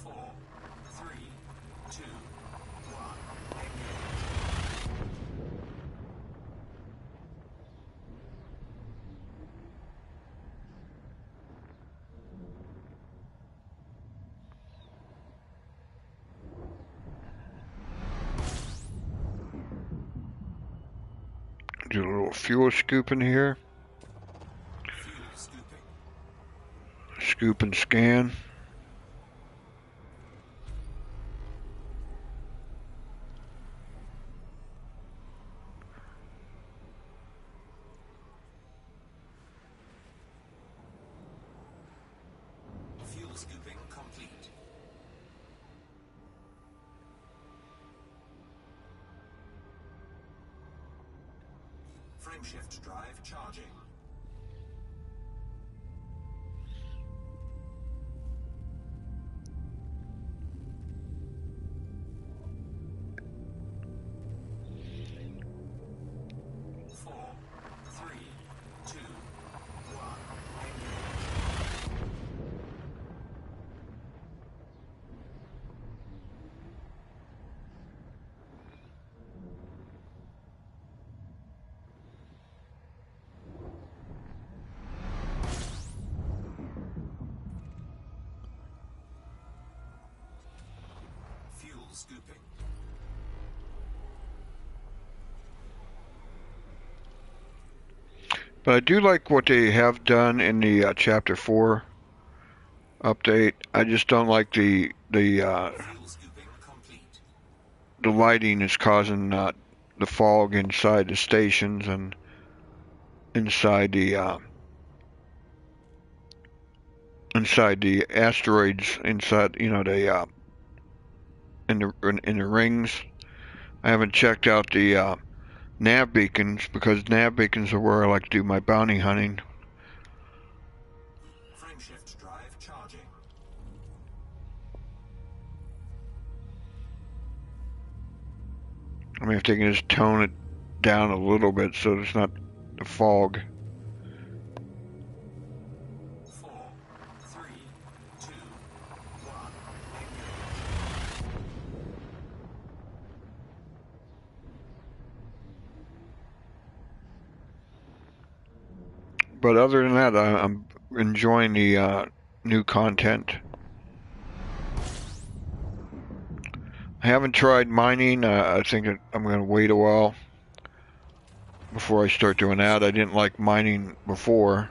Four, three, two, one. Do a little fuel scooping here. Fuel scooping. Scoop and scan. Fuel scooping complete. Frameshift drive charging. Four, three, two, one. Fuel scooping. But I do like what they have done in the Chapter 4 update. I just don't like Fuel scooping complete. the lighting is causing the fog inside the stations and inside the asteroids, inside, you know, the in the rings. I haven't checked out the nav beacons, because nav beacons are where I like to do my bounty hunting. Frameshift drive charging. I mean, if they can just tone it down a little bit so it's not the fog. Four, three, two, one. But other than that, I'm enjoying the new content. I haven't tried mining. I think I'm going to wait a while before I start doing that. I didn't like mining before.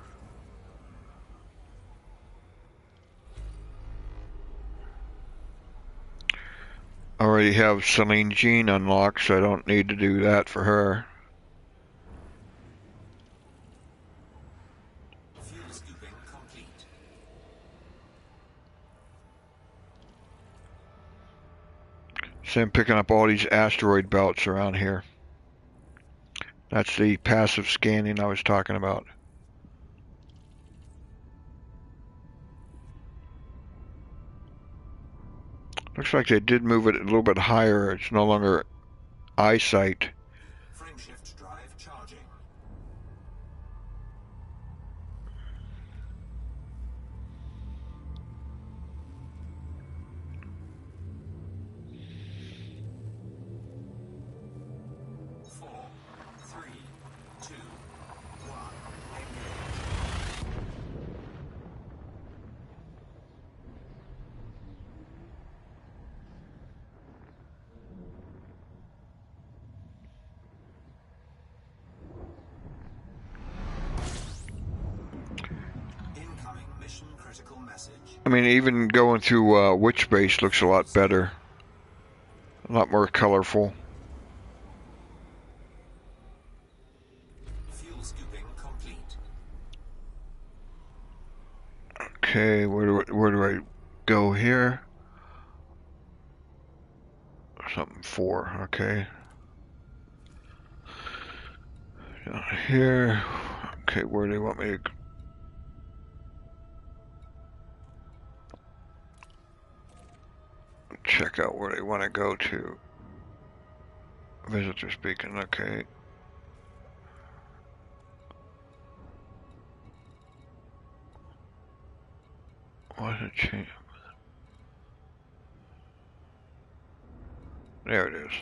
I already have Celine Jean unlocked, so I don't need to do that for her. Fuel scooping complete. So I'm picking up all these asteroid belts around here. That's the passive scanning I was talking about. Looks like they did move it a little bit higher. It's no longer eyesight. Frameshift drive charging. Four, three, two, one. I mean, even going through Witch Base looks a lot better. A lot more colorful. Fuel scooping complete. Okay, where do I go here? Something 4, okay. Down here. Okay, where do they want me to go? Check out where they want to go to. Visitor speaking, okay. What's it change? There it is.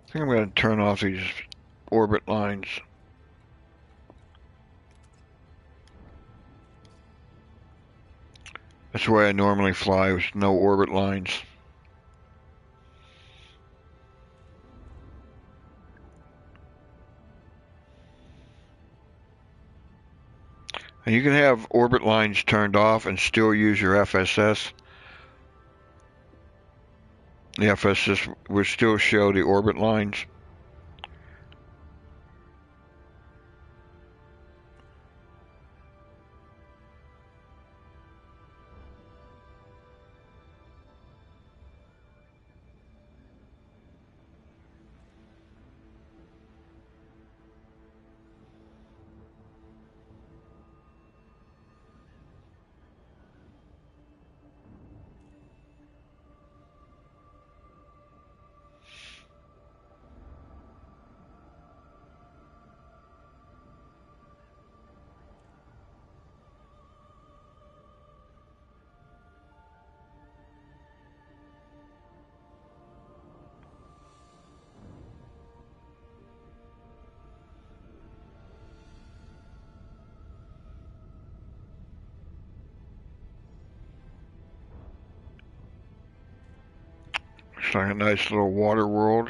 I think I'm going to turn off these orbit lines. That's the way I normally fly, with no orbit lines. And you can have orbit lines turned off and still use your FSS. The FSS will still show the orbit lines. It's like a nice little water world.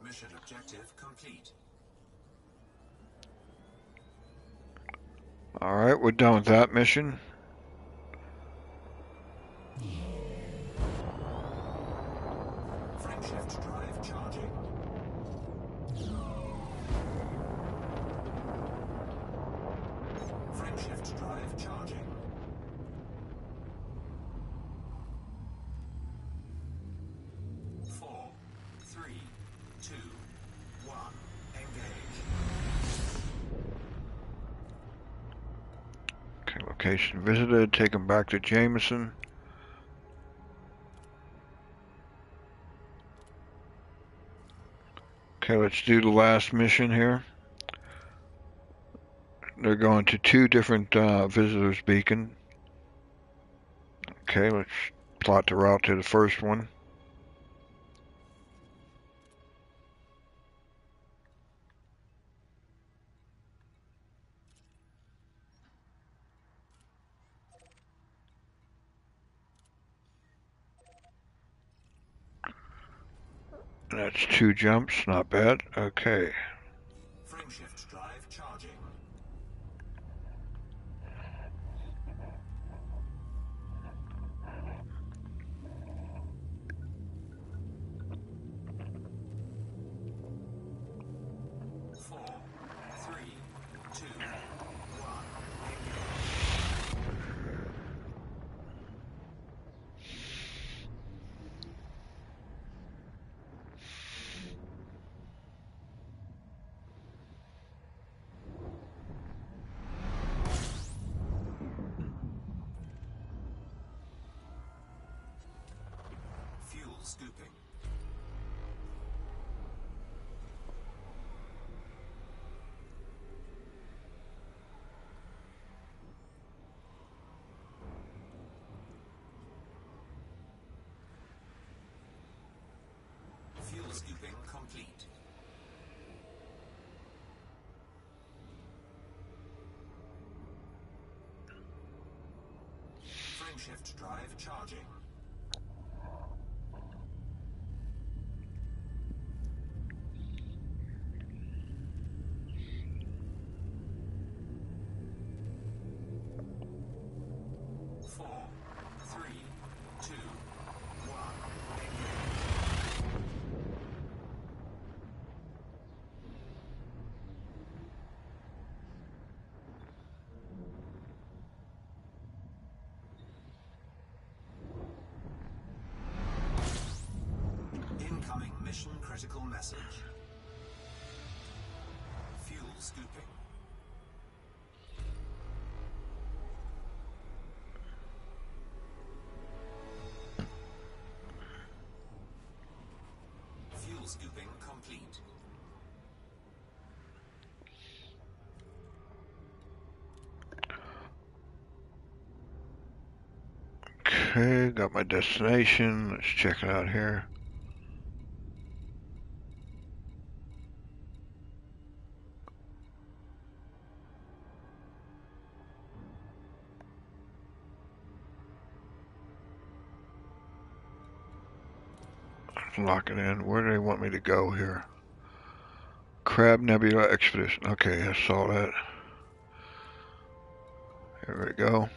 Mission objective complete. Alright, we're done with that mission. Frameshift drive charging. Frameshift drive charging. Four, three, two, one. Engage. Okay, location visited. Take him back to Jameson. Okay, let's do the last mission here. They're going to 2 different visitors beacon. Okay, let's plot the route to the first one. That's 2 jumps, not bad. Okay. Frameshift drive charging. Four, three, two, one. scooping. Fuel scooping complete. Frameshift drive charging. Four, three, two, one. Incoming mission critical message. Fuel scooping. Fuel scooping complete. Okay, got my destination. Let's check it out here. Lock it in. Where do they want me to go here? Crab Nebula Expedition. Okay, I saw that. Here we go.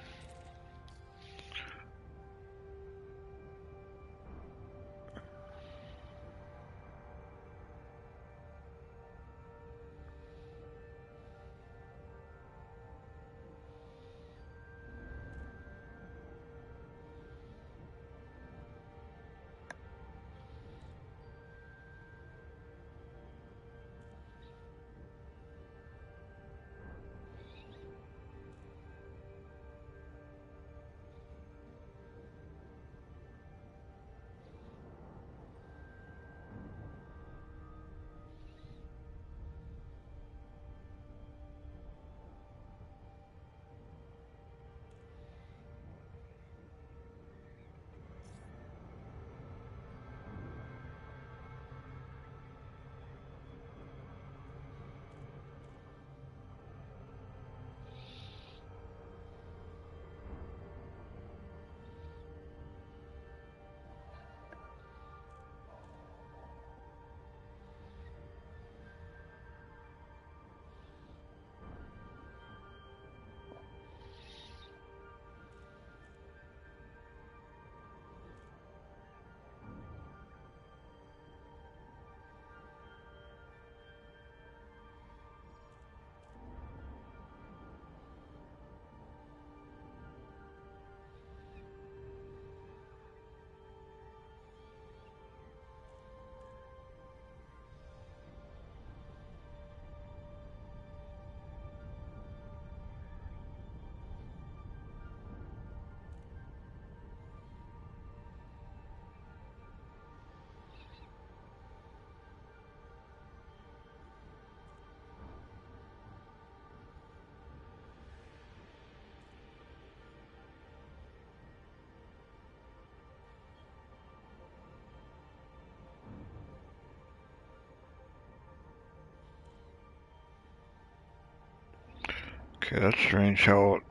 Okay, that's strange how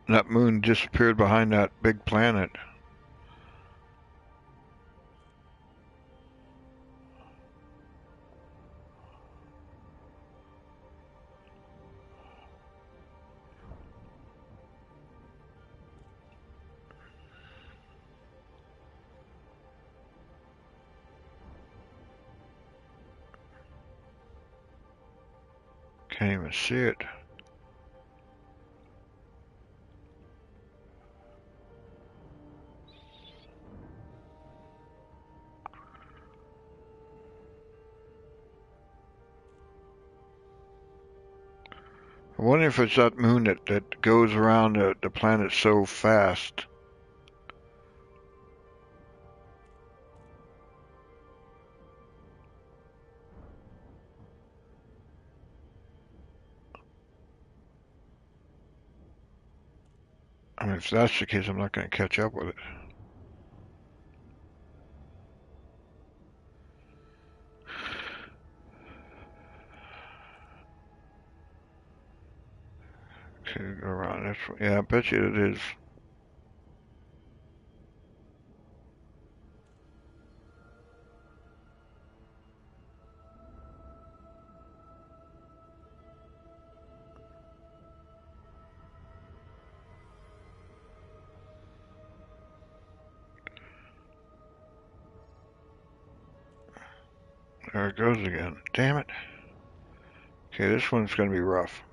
that moon disappeared behind that big planet. Can't even see it. I wonder if it's that moon that goes around the planet so fast. I mean, if that's the case, I'm not going to catch up with it. Okay, go around this way. Yeah, I bet you it is. There it goes again. Damn it. Okay, this one's going to be rough.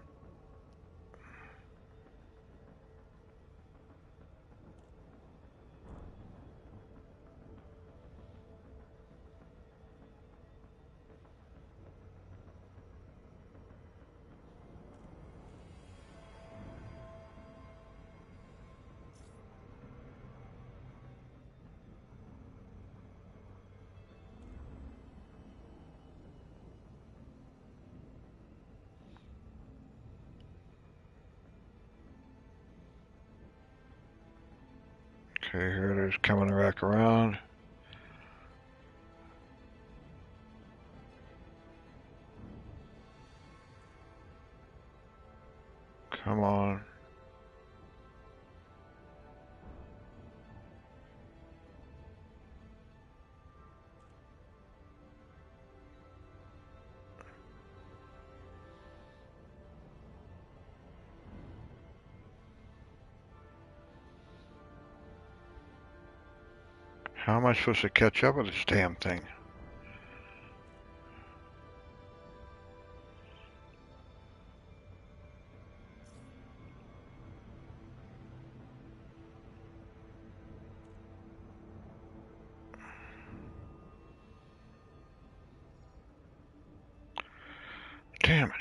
Okay, here it is coming back around. Come on. How am I supposed to catch up with this damn thing? Damn it.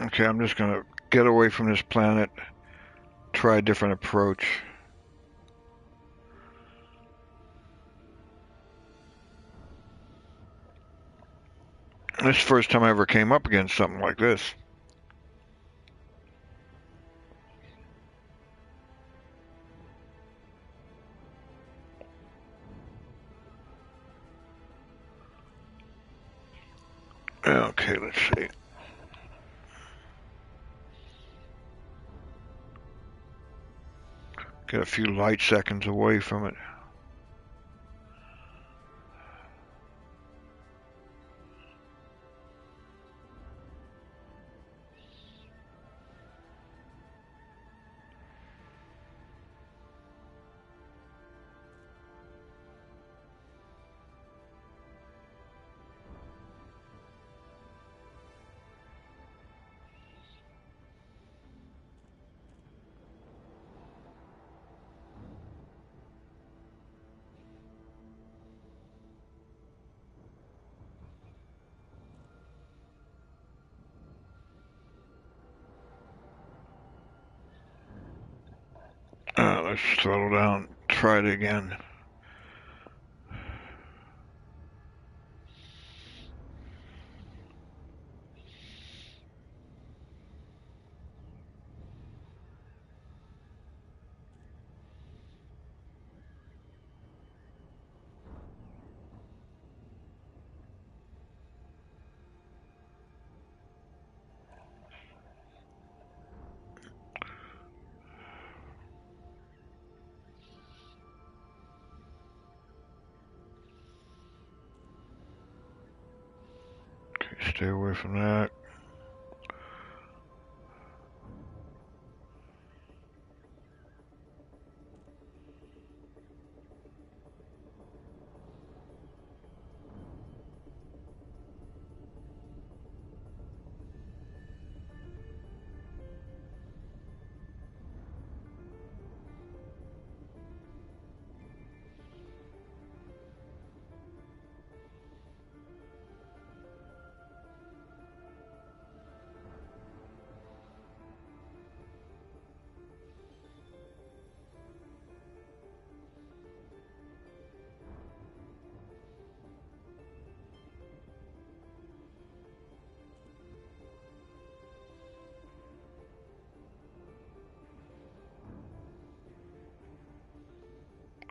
Okay, I'm just gonna get away from this planet, try a different approach. This is the first time I ever came up against something like this. Okay, let's see. Get a few light seconds away from it. Let's throttle down, try it again. Okay, stay away from that.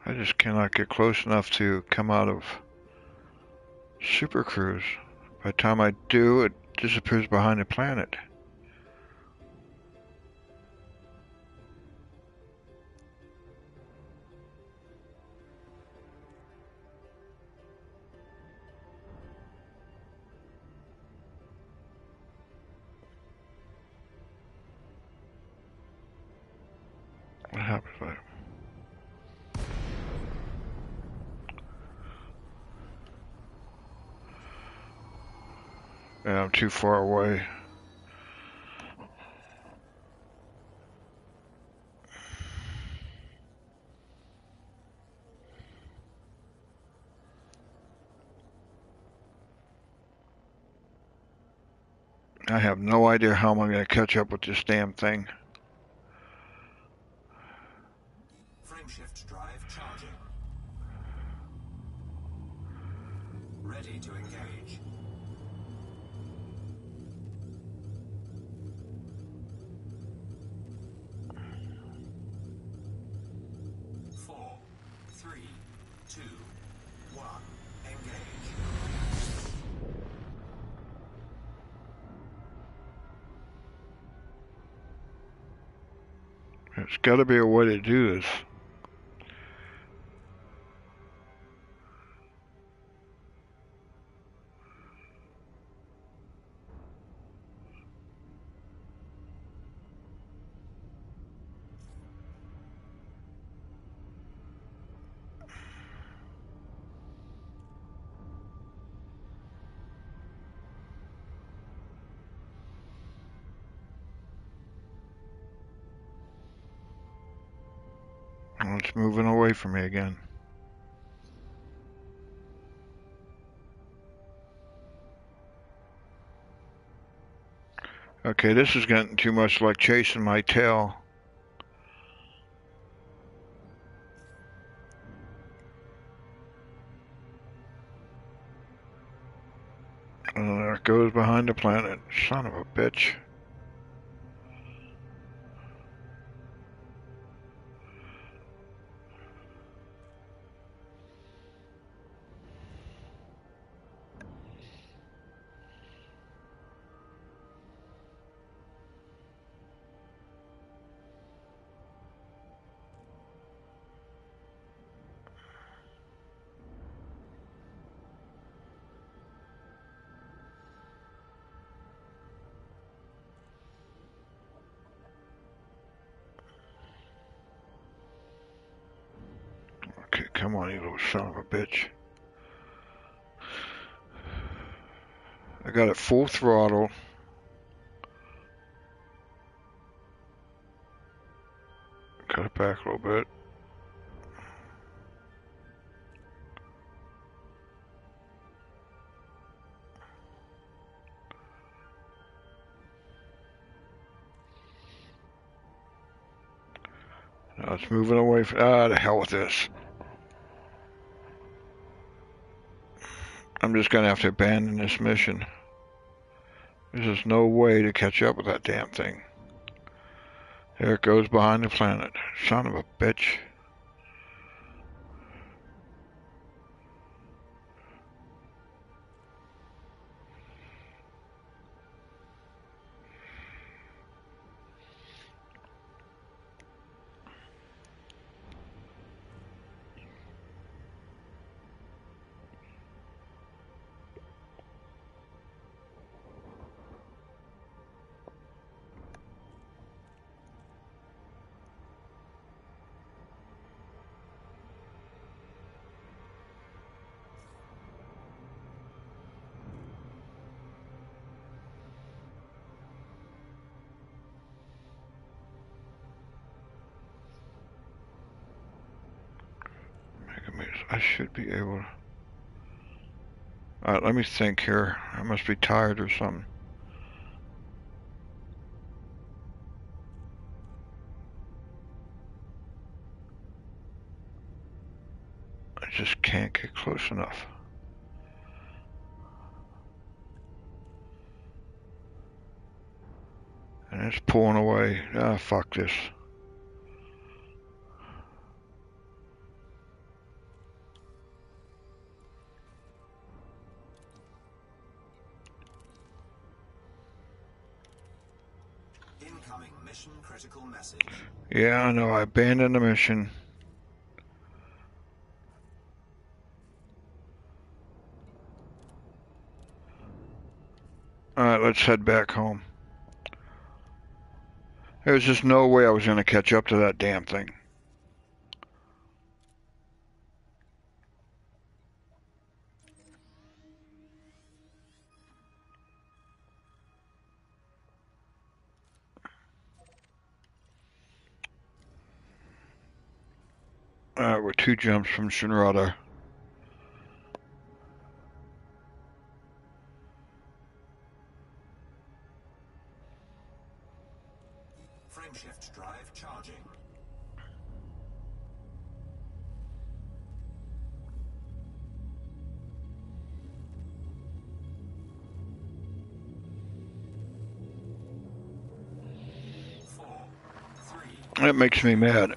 I just cannot get close enough to come out of Super Cruise. By the time I do, it disappears behind the planet. What happens if I... Yeah, I'm too far away. I have no idea how I'm going to catch up with this damn thing. Frameshift drive charging. Ready to engage. Four, three, two, one. Engage. There's got to be a way to do this. Oh, it's moving away from me again. Okay, this is getting too much like chasing my tail. And there it goes behind the planet. Son of a bitch. Okay, come on, you little son of a bitch. I got it full throttle. Cut it back a little bit. Now it's moving away from... Ah, the hell with this. I'm just gonna have to abandon this mission. There's just no way to catch up with that damn thing. There it goes behind the planet. Son of a bitch. I should be able to... Alright, let me think here. I must be tired or something. I just can't get close enough. And it's pulling away. Ah, fuck this. message. Yeah, I know. I abandoned the mission. Alright, let's head back home. There was just no way I was going to catch up to that damn thing. Alright, we're 2 jumps from Shinrada. Frameshift drive charging. Four, three, That makes me mad.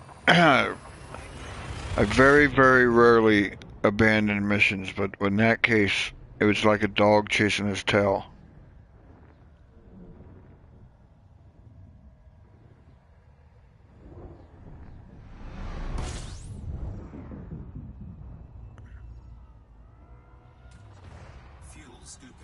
I very, very rarely abandon missions, but in that case, it was like a dog chasing his tail. fuel scooping.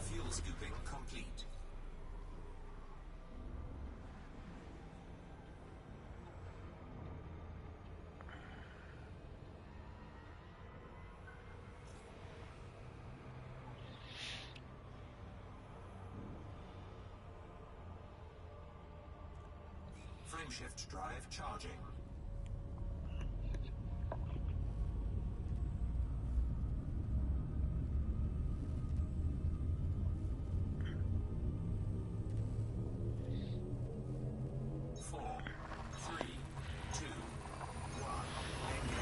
Fuel scooping complete. Frameshift drive charging. Four, three, two, one. Engage.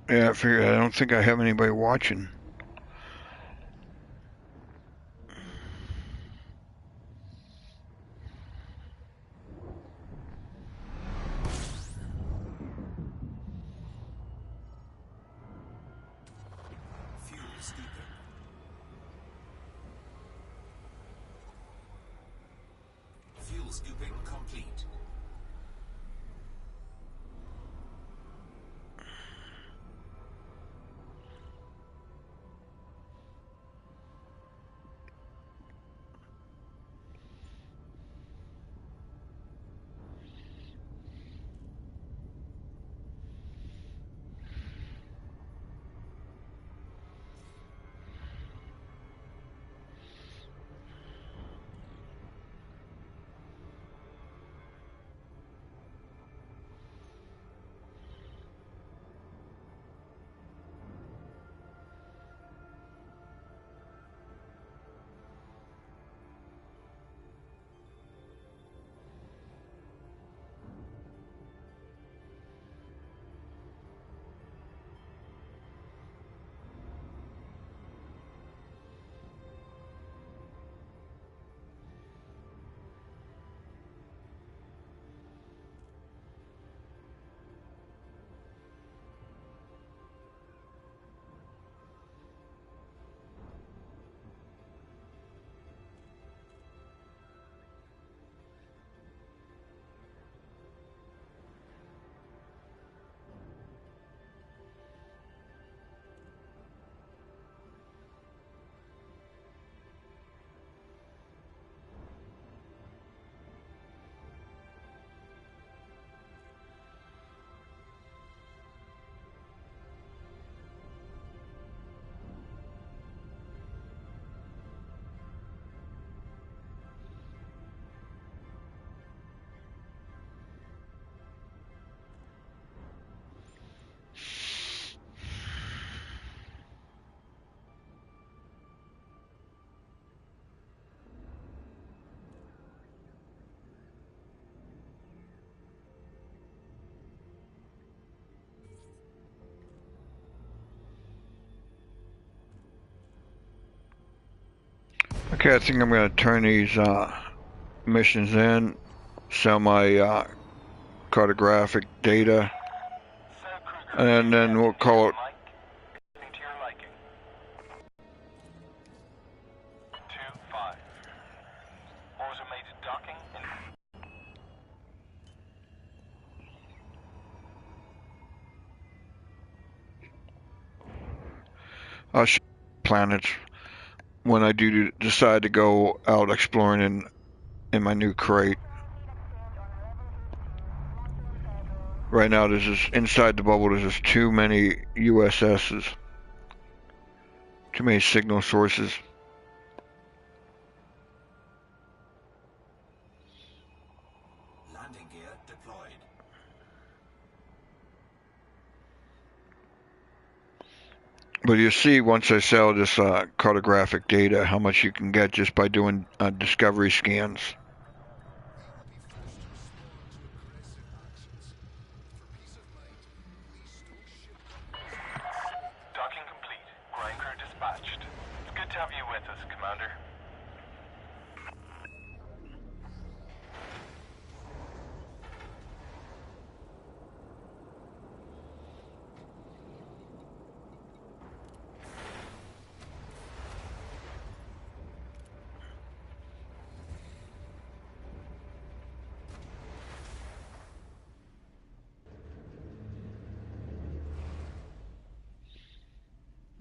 Yeah, I figured I don't think I have anybody watching. Fuel scooping. Fuel scooping complete. Okay, I think I'm going to turn these missions in, sell my cartographic data, So, Kruger, And then we'll call it. Mike, anything to your liking. 2-5. Automated docking in Planets when I do decide to go out exploring in my new crate. Right now, there's just inside the bubble. There's just too many USSs, too many signal sources. Landing gear deployed. But you see, once I sell this cartographic data, how much you can get just by doing discovery scans. docking complete. Grind crew dispatched. It's good to have you with us, Commander.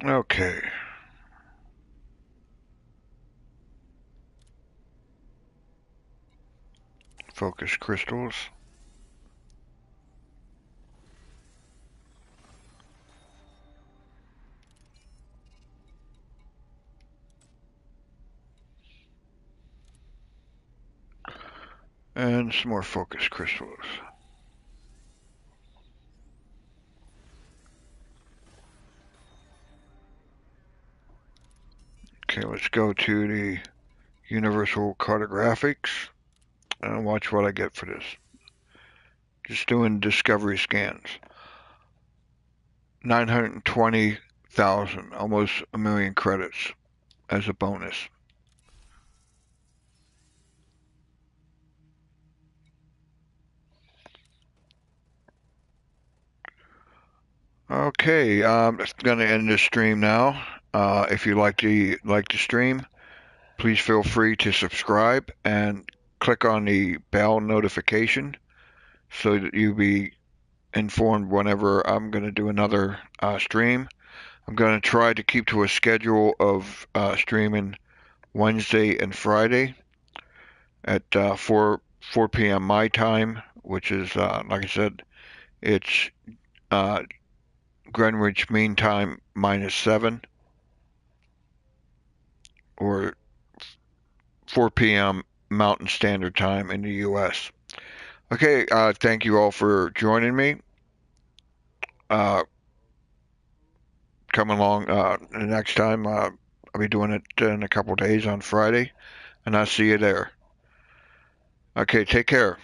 Okay. Focus crystals. And some more focus crystals. Okay, let's go to the Universal Cartographics and watch what I get for this. Just doing discovery scans. 920,000, almost a million credits as a bonus. Okay, that's gonna end this stream now. If you like the stream, please feel free to subscribe and click on the bell notification so that you'll be informed whenever I'm going to do another stream. I'm going to try to keep to a schedule of streaming Wednesday and Friday at 4 p.m. my time, which is like I said, it's uh, Greenwich Mean Time -7 or 4 p.m. Mountain Standard Time in the U.S. Okay, thank you all for joining me. Come along the next time. I'll be doing it in a couple days on Friday, and I'll see you there. Okay, take care.